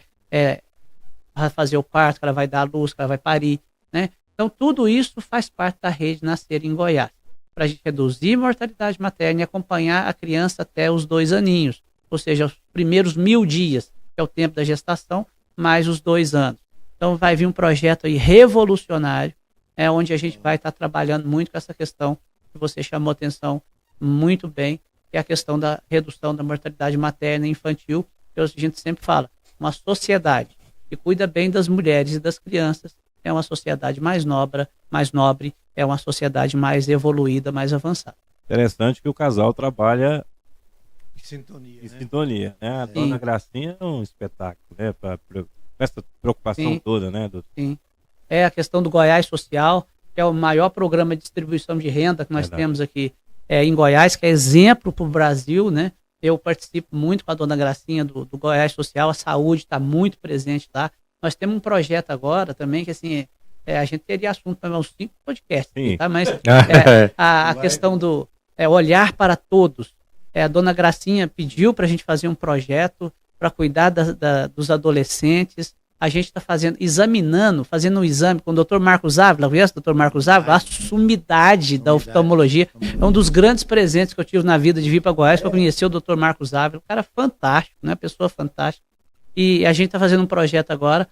S4: fazer o parto, que ela vai dar à luz, que ela vai parir, né? Então, tudo isso faz parte da Rede Nascer em Goiás, para a gente reduzir a mortalidade materna e acompanhar a criança até os 2 aninhos, ou seja, os primeiros 1000 dias, que é o tempo da gestação, mais os 2 anos. Então, vai vir um projeto aí revolucionário, onde a gente vai estar trabalhando muito com essa questão que você chamou atenção muito bem, que é a questão da redução da mortalidade materna e infantil, que a gente sempre fala, uma sociedade que cuida bem das mulheres e das crianças é uma sociedade mais nobre, é uma sociedade mais evoluída, mais avançada.
S1: Interessante que o casal trabalha
S3: em
S1: sintonia, né? A dona Gracinha é um espetáculo, né? Com essa preocupação toda, né?
S4: Sim. É a questão do Goiás Social, que é o maior programa de distribuição de renda que nós temos aqui em Goiás, que é exemplo para o Brasil, né? Eu participo muito com a dona Gracinha do Goiás Social, a saúde está muito presente lá. Nós temos um projeto agora também que, assim, a gente teria assunto para uns 5 podcasts, tá? Mas a questão do olhar para todos. A dona Gracinha pediu para a gente fazer um projeto para cuidar dos adolescentes. A gente está fazendo um exame com o Dr. Marcos Ávila, conhece o Dr. Marcos Ávila? A sumidade da oftalmologia. É um dos grandes presentes que eu tive na vida de vir para Goiás, para conhecer o Dr. Marcos Ávila. Um cara fantástico, né? Pessoa fantástica. E a gente está fazendo um projeto agora,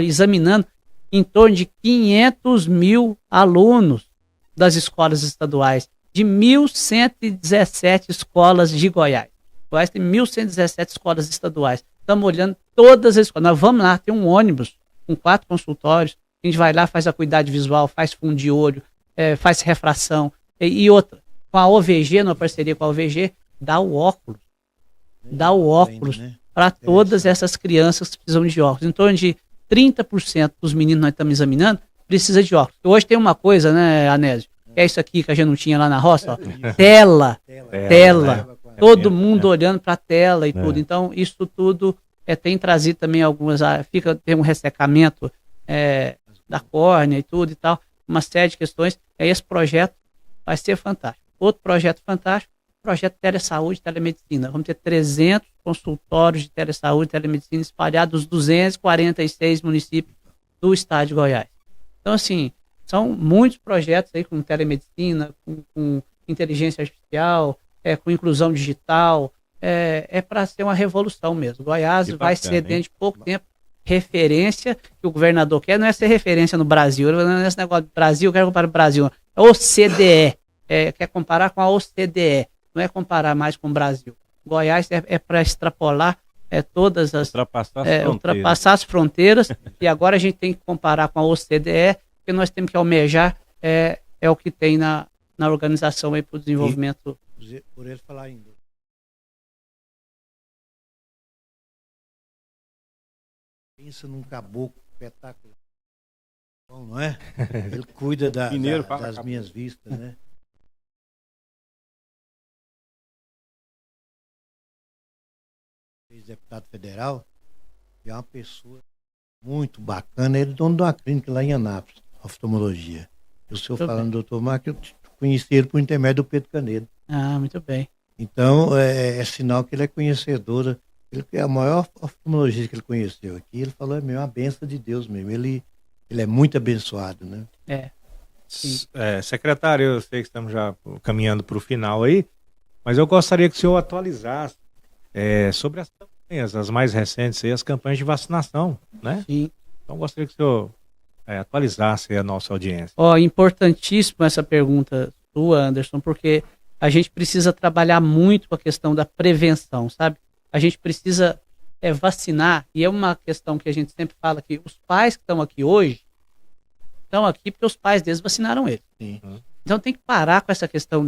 S4: examinando em torno de 500 mil alunos das escolas estaduais, de 1.117 escolas de Goiás. Goiás tem 1.117 escolas estaduais. Estamos olhando todas as escolas. Nós vamos lá, tem um ônibus com 4 consultórios. A gente vai lá, faz a cuidade visual, faz fundo de olho, faz refração. E outra, com a OVG, numa parceria com a OVG, dá o óculos. Dá o óculos para todas essas crianças que precisam de óculos. Em torno de 30% dos meninos que nós estamos examinando precisa de óculos. Hoje tem uma coisa, né, Anésio? Que é isso aqui que a gente não tinha lá na roça, ó. Tela. Todo mundo olhando para a tela e tudo. Então, isso tudo tem trazido também tem um ressecamento da córnea e tudo e tal, uma série de questões. Esse projeto vai ser fantástico. Outro projeto fantástico, projeto Telesaúde e Telemedicina. Vamos ter 300 consultórios de telesaúde e telemedicina espalhados nos 246 municípios do estado de Goiás. Então, assim, são muitos projetos aí com telemedicina, com inteligência artificial, com inclusão digital. É para ser uma revolução mesmo. Goiás vai ser, dentro de pouco tempo, referência que o governador quer. Não é ser referência no Brasil, não é esse negócio de Brasil, eu quero comparar com o Brasil. É OCDE, quer comparar com a OCDE, não é comparar mais com o Brasil. Goiás é para extrapolar todas as... ultrapassar as fronteiras, e agora a gente tem que comparar com a OCDE, porque nós temos que almejar o que tem na organização para o desenvolvimento.
S3: Por ele falar ainda. Pensa num caboclo espetáculo, não é? Ele cuida das minhas vistas, né? Ex-deputado federal, é uma pessoa muito bacana. Ele é dono de uma clínica lá em Anápolis, oftalmologia. O senhor falando do doutor Marco, eu conheci ele por intermédio do Pedro Canedo.
S4: Ah, muito bem.
S3: Então, é sinal que ele é conhecedor. Ele é a maior oftalmologista que ele conheceu aqui. Ele falou, é uma benção de Deus mesmo. Ele é muito abençoado, né?
S2: Secretário, eu sei que estamos já caminhando para o final aí, mas eu gostaria que o senhor atualizasse sobre as campanhas, as mais recentes aí, as campanhas de vacinação, né?
S4: Sim.
S2: Então, eu gostaria que o senhor atualizasse a nossa audiência.
S4: Importantíssima essa pergunta sua, Anderson, porque a gente precisa trabalhar muito com a questão da prevenção, sabe? A gente precisa vacinar, e é uma questão que a gente sempre fala que os pais que estão aqui hoje, estão aqui porque os pais deles vacinaram eles.
S3: Sim.
S4: Então tem que parar com essa questão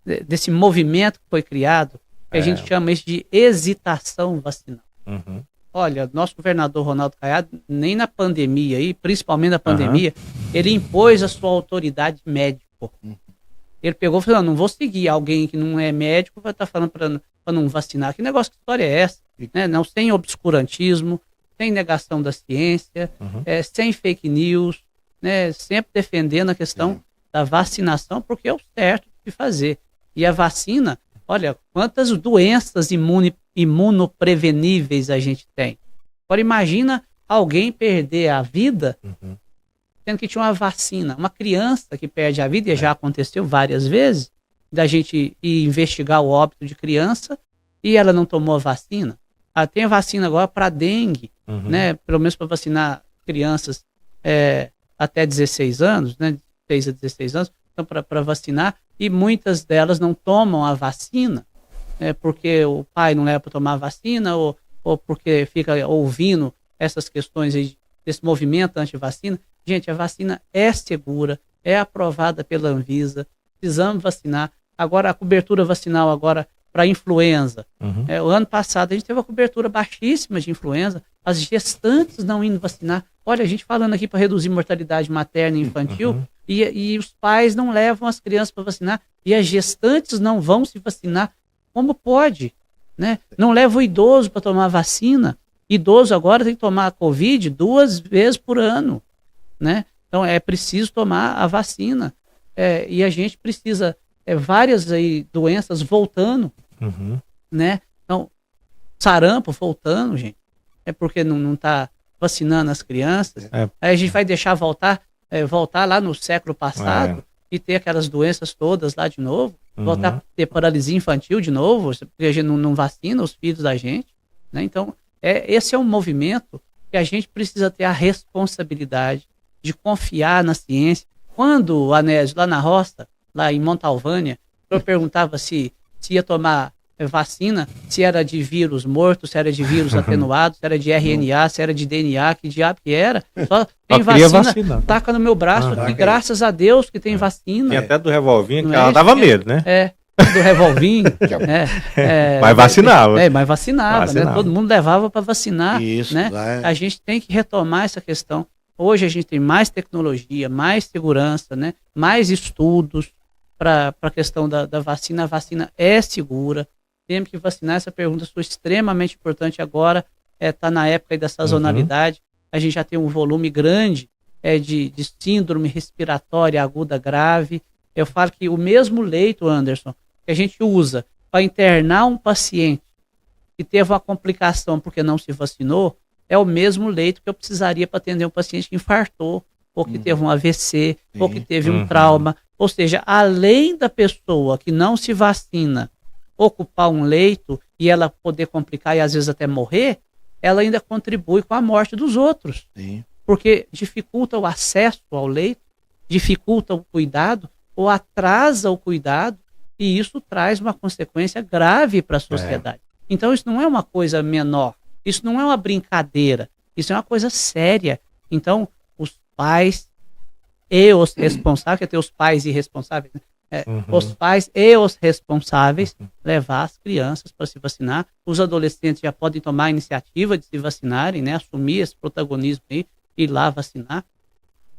S4: desse movimento que foi criado, que a gente chama isso de hesitação vacinal.
S2: Uhum.
S4: Olha, nosso governador Ronaldo Caiado, nem na pandemia, principalmente na pandemia, ele impôs a sua autoridade médica. Ele pegou e falou, não vou seguir alguém que não é médico, vai estar falando para não vacinar. Que negócio, que história é essa? Né? Não, sem obscurantismo, sem negação da ciência, sem fake news, né? Sempre defendendo a questão da vacinação, porque é o certo de fazer. E a vacina, olha, quantas doenças imunopreveníveis a gente tem. Agora imagina alguém perder a vida sendo que tinha uma vacina. Uma criança que perde a vida, e já aconteceu várias vezes, da gente ir investigar o óbito de criança e ela não tomou a vacina. Tem a vacina agora para dengue, né? Pelo menos para vacinar crianças até 16 anos, né? 6 a 16 anos, então para vacinar, e muitas delas não tomam a vacina, porque o pai não leva para tomar a vacina, ou porque fica ouvindo essas questões aí, desse movimento anti-vacina. Gente, a vacina é segura, é aprovada pela Anvisa, precisamos vacinar. Agora, a cobertura vacinal agora para influenza. O ano passado a gente teve uma cobertura baixíssima de influenza, as gestantes não indo vacinar. Olha, a gente falando aqui para reduzir mortalidade materna e infantil, e os pais não levam as crianças para vacinar, e as gestantes não vão se vacinar. Como pode? Né? Não leva o idoso para tomar vacina. Idoso agora tem que tomar a Covid 2 vezes por ano. Né? Então é preciso tomar a vacina. E a gente precisa, várias aí, doenças voltando. Né? Então, sarampo voltando, gente. É porque não está vacinando as crianças. Aí a gente vai deixar voltar lá no século passado e ter aquelas doenças todas lá de novo. Voltar a ter paralisia infantil de novo, porque a gente não vacina os filhos da gente. Né? Então, esse é um movimento que a gente precisa ter a responsabilidade de confiar na ciência. Quando o Anésio, lá na roça, lá em Montalvânia, eu perguntava se ia tomar vacina, se era de vírus morto, se era de vírus atenuado, se era de RNA, se era de DNA, que diabo que era. Só tem vacina, taca no meu braço aqui, graças a Deus que tem vacina.
S2: Tem até do revolvinho, que ela dava medo, né?
S4: Do revolvinho.
S2: Mas vacinava.
S4: Mas vacinava, né? Todo mundo levava para vacinar.
S3: Isso,
S4: né? A gente tem que retomar essa questão. Hoje a gente tem mais tecnologia, mais segurança, né? Mais estudos para a questão da vacina. A vacina é segura. Temos que vacinar. Essa pergunta sua extremamente importante agora. Está na época aí da sazonalidade. a gente já tem um volume grande de síndrome respiratória aguda grave. Eu falo que o mesmo leito, Anderson, que a gente usa para internar um paciente que teve uma complicação porque não se vacinou, é o mesmo leito que eu precisaria para atender um paciente que infartou, ou que teve um AVC, ou que teve um trauma. Ou seja, além da pessoa que não se vacina ocupar um leito e ela poder complicar e às vezes até morrer, ela ainda contribui com a morte dos outros.
S3: Sim.
S4: Porque dificulta o acesso ao leito, dificulta o cuidado ou atrasa o cuidado, e isso traz uma consequência grave para a sociedade. Então isso não é uma coisa menor, isso não é uma brincadeira, isso é uma coisa séria. Então os pais e os responsáveis, quer ter os pais irresponsáveis, né? Os pais e os responsáveis levar as crianças para se vacinar. Os adolescentes já podem tomar a iniciativa de se vacinarem, né? Assumir esse protagonismo aí, ir lá vacinar.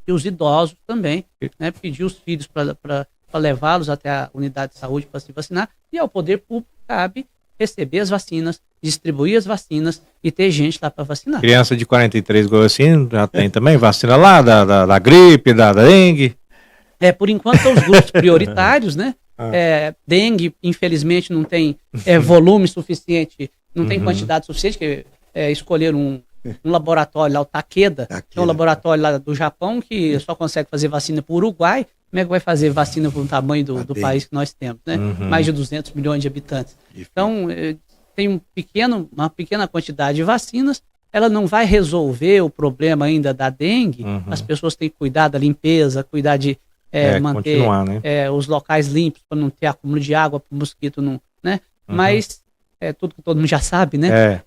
S4: E os idosos também, né? Pedir os filhos para levá-los até a unidade de saúde para se vacinar. E ao poder público cabe receber as vacinas, distribuir as vacinas e ter gente lá para vacinar.
S2: Criança de 43 Goiânia já tem também vacina lá, da gripe, da dengue.
S4: Por enquanto são os grupos prioritários, né? Dengue, infelizmente, não tem volume suficiente, não tem quantidade suficiente, que escolheram um laboratório lá, o Takeda, que é um laboratório lá do Japão, que só consegue fazer vacina para o Uruguai. Como é que vai fazer vacina para o tamanho do país que nós temos, né? Mais de 200 milhões de habitantes. Então, tem uma pequena quantidade de vacinas, ela não vai resolver o problema ainda da dengue. As pessoas têm que cuidar da limpeza, cuidar de manter os locais limpos para não ter acúmulo de água, para o mosquito não, né? Mas tudo que todo mundo já sabe, né?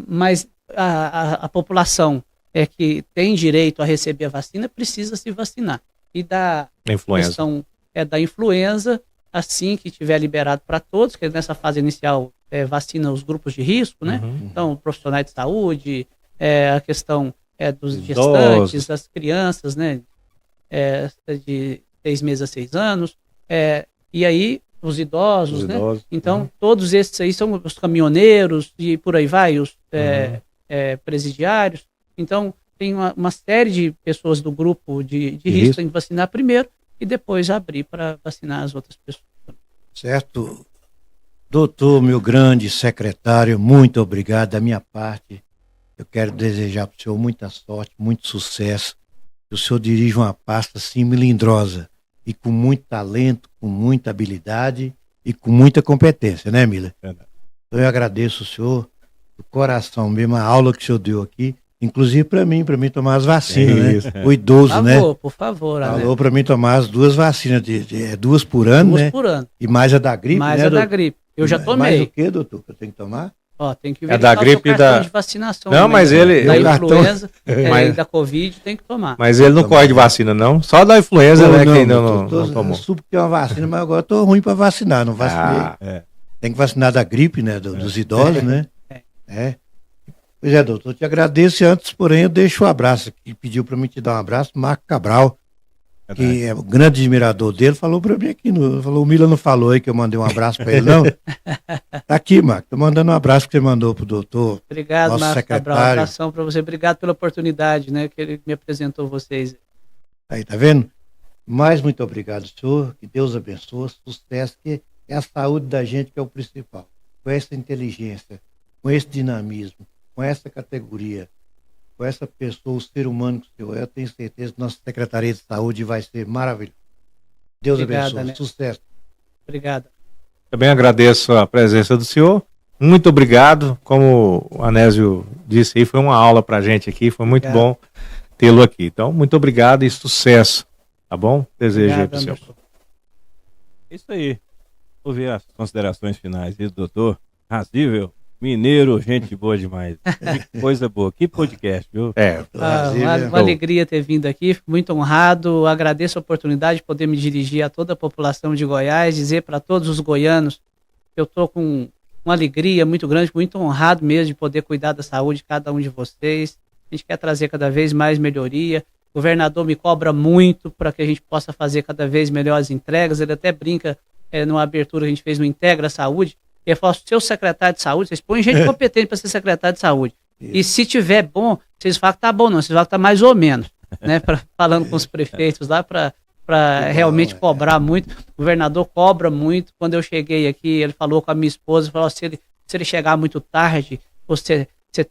S4: Mas a população que tem direito a receber a vacina precisa se vacinar. E da questão da influenza, assim que tiver liberado para todos, que nessa fase inicial vacina os grupos de risco, né? Então, profissionais de saúde, a questão dos gestantes, as crianças, né? De 6 meses a 6 anos, e aí os idosos, né? Então, todos esses aí são os caminhoneiros e por aí vai, os presidiários. Então, tem uma série de pessoas do grupo de risco que tem que vacinar primeiro e depois abrir para vacinar as outras pessoas.
S3: Certo. Doutor, meu grande secretário, muito obrigado. Da minha parte, eu quero desejar para o senhor muita sorte, muito sucesso. Que o senhor dirija uma pasta assim melindrosa e com muito talento, com muita habilidade e com muita competência, né, Miller? Então eu agradeço o senhor, do coração mesmo, a aula que o senhor deu aqui, inclusive para mim tomar as vacinas, né? O idoso, né?
S4: Por favor.
S3: Falou para mim tomar as 2 vacinas, 2 por ano, né?
S4: 2 por ano.
S3: E mais a da gripe,
S4: mais
S3: né?
S4: a da gripe. Eu já tomei.
S3: Mais o que, doutor, que eu tenho que tomar?
S4: Tem que
S2: ver da gripe
S4: da de vacinação.
S2: Não, mas ele
S4: da influenza e da Covid tem que tomar.
S2: Mas ele não corre de vacina, não. Só da influenza, né? Que ainda não tomou.
S3: Eu soube que tem uma vacina, mas agora eu tô ruim para vacinar, não vacinei. Tem que vacinar da gripe, né? Dos idosos, né? Pois é, doutor, eu te agradeço. Antes, porém, eu deixo um abraço aqui. Pediu para mim te dar um abraço, Marco Cabral, que é o grande admirador dele, falou para mim aqui, falou, o Mila não falou aí que eu mandei um abraço para ele, não? Tá aqui, Marco, tô mandando um abraço que você mandou pro doutor.
S4: Obrigado,
S3: nosso
S4: Marco
S3: secretário.
S4: Cabral, um abração para você, obrigado pela oportunidade, né, que ele me apresentou vocês.
S3: Aí, tá vendo? Mas muito obrigado, senhor, que Deus abençoe, sucesso, que é a saúde da gente que é o principal. Com essa inteligência, com esse dinamismo, com essa categoria, com essa pessoa, o ser humano que o senhor é, eu tenho certeza que nossa Secretaria de Saúde vai ser maravilhosa. Deus abençoe. Né? Sucesso.
S4: Obrigado.
S2: Também agradeço a presença do senhor. Muito obrigado. Como o Anésio disse aí, foi uma aula pra gente aqui. Foi muito bom tê-lo aqui. Então, muito obrigado e sucesso. Tá bom? Desejo aí pro senhor.
S1: Isso aí. Vou ver as considerações finais aí do doutor Razível. Mineiro, gente boa demais. Que coisa boa. Que podcast, viu?
S4: Uma alegria ter vindo aqui. Muito honrado. Agradeço a oportunidade de poder me dirigir a toda a população de Goiás, dizer para todos os goianos que eu estou com uma alegria muito grande, muito honrado mesmo de poder cuidar da saúde de cada um de vocês. A gente quer trazer cada vez mais melhoria. O governador me cobra muito para que a gente possa fazer cada vez melhores entregas. Ele até brinca numa abertura que a gente fez no Integra Saúde. Eu falo, seu secretário de saúde, vocês põem gente competente para ser secretário de saúde. E se tiver bom, vocês falam que tá bom, não, vocês falam que tá mais ou menos, né? Falando com os prefeitos lá para realmente cobrar muito. O governador cobra muito. Quando eu cheguei aqui, ele falou com a minha esposa, falou: se ele chegar muito tarde, você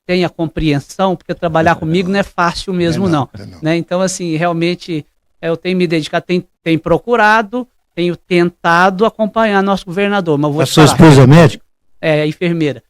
S4: tenha compreensão, porque trabalhar comigo não é fácil mesmo, não. Né? Então, assim, realmente eu tenho me dedicado, tenho procurado, tenho tentado acompanhar nosso governador. Mas vou
S3: a sua esposa é médico?
S4: É, enfermeira.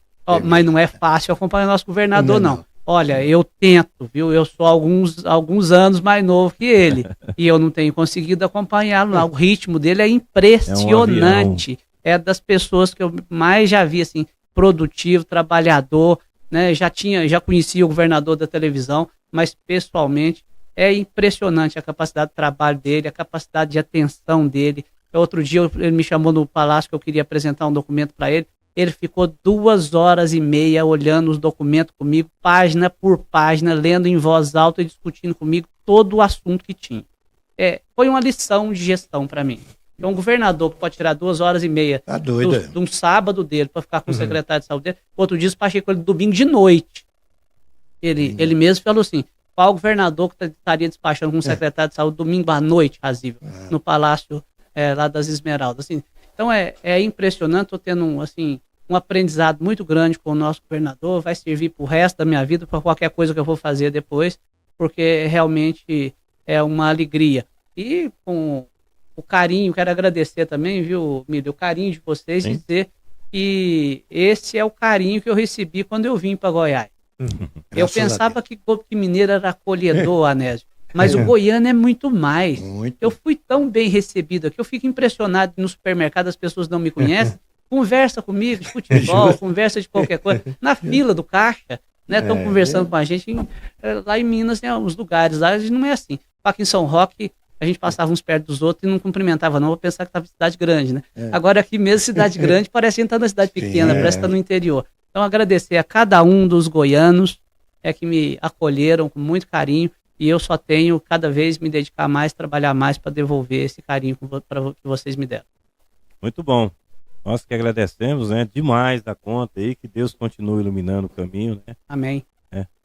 S4: Mas não é fácil acompanhar nosso governador, não. Olha, eu tento, viu? Eu sou alguns anos mais novo que ele. E eu não tenho conseguido acompanhá-lo lá. O ritmo dele é impressionante. É das pessoas que eu mais já vi, assim, produtivo, trabalhador, né? Já conhecia o governador da televisão, mas pessoalmente é impressionante a capacidade de trabalho dele, a capacidade de atenção dele. Outro dia ele me chamou no palácio que eu queria apresentar um documento para ele. Ele ficou 2h30 olhando os documentos comigo, página por página, lendo em voz alta e discutindo comigo todo o assunto que tinha. Foi uma lição de gestão para mim. Um governador que pode tirar 2h30 de um sábado dele para ficar com o secretário de saúde dele, outro dia eu passei com ele domingo de noite. Ele mesmo falou assim: qual governador que estaria despachando com o secretário de saúde domingo à noite, Razível, no Palácio lá das Esmeraldas. Assim, então é impressionante, estou tendo um aprendizado muito grande com o nosso governador, vai servir para o resto da minha vida, para qualquer coisa que eu vou fazer depois, porque realmente é uma alegria. E com o carinho, quero agradecer também, viu, Mílio, o carinho de vocês, e dizer que esse é o carinho que eu recebi quando eu vim para Goiás. Eu pensava que mineiro era acolhedor, Anésio, mas o goiano é muito mais. Eu fui tão bem recebido aqui, eu fico impressionado no supermercado, as pessoas não me conhecem, conversa comigo de futebol, conversa de qualquer coisa, na fila do caixa, né? Estão conversando com a gente. Lá em Minas tem uns lugares, lá a gente não é assim. Aqui em São Roque, a gente passava uns perto dos outros e não cumprimentava, não. Vou pensar que estava em cidade grande, né? Agora aqui mesmo, cidade grande, parece que está na cidade pequena, parece que está no interior. Então, agradecer a cada um dos goianos que me acolheram com muito carinho, e eu só tenho cada vez me dedicar mais, trabalhar mais para devolver esse carinho que vocês me deram. Muito bom. Nós que agradecemos, né? Demais da conta aí, que Deus continue iluminando o caminho, né? Amém.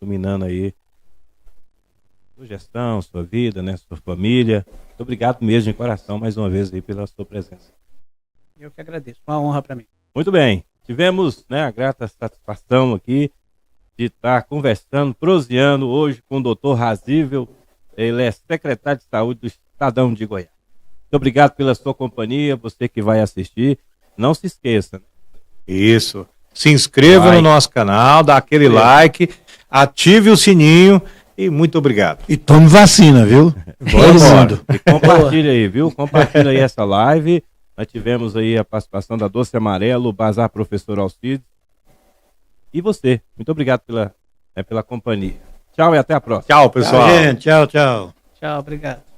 S4: Iluminando aí sua gestão, sua vida, né? Sua família. Muito obrigado mesmo de coração mais uma vez aí pela sua presença. Eu que agradeço. Uma honra para mim. Muito bem. Tivemos, né, a grata satisfação aqui de estar conversando, proseando hoje com o doutor Razível. Ele é secretário de saúde do Estadão de Goiás. Muito obrigado pela sua companhia, você que vai assistir. Não se esqueça.
S2: Isso. Se inscreva no nosso canal, dá aquele like, ative o sininho e muito obrigado. E tome vacina, viu?
S1: E compartilha aí, viu? Compartilha aí essa live. Nós tivemos aí a participação da Doce Amarelo, o Bazar Professor Alcides. E você. Muito obrigado pela companhia. Tchau e até a próxima.
S2: Tchau, pessoal.
S3: Tchau, gente. Tchau, tchau.
S4: Tchau, obrigado.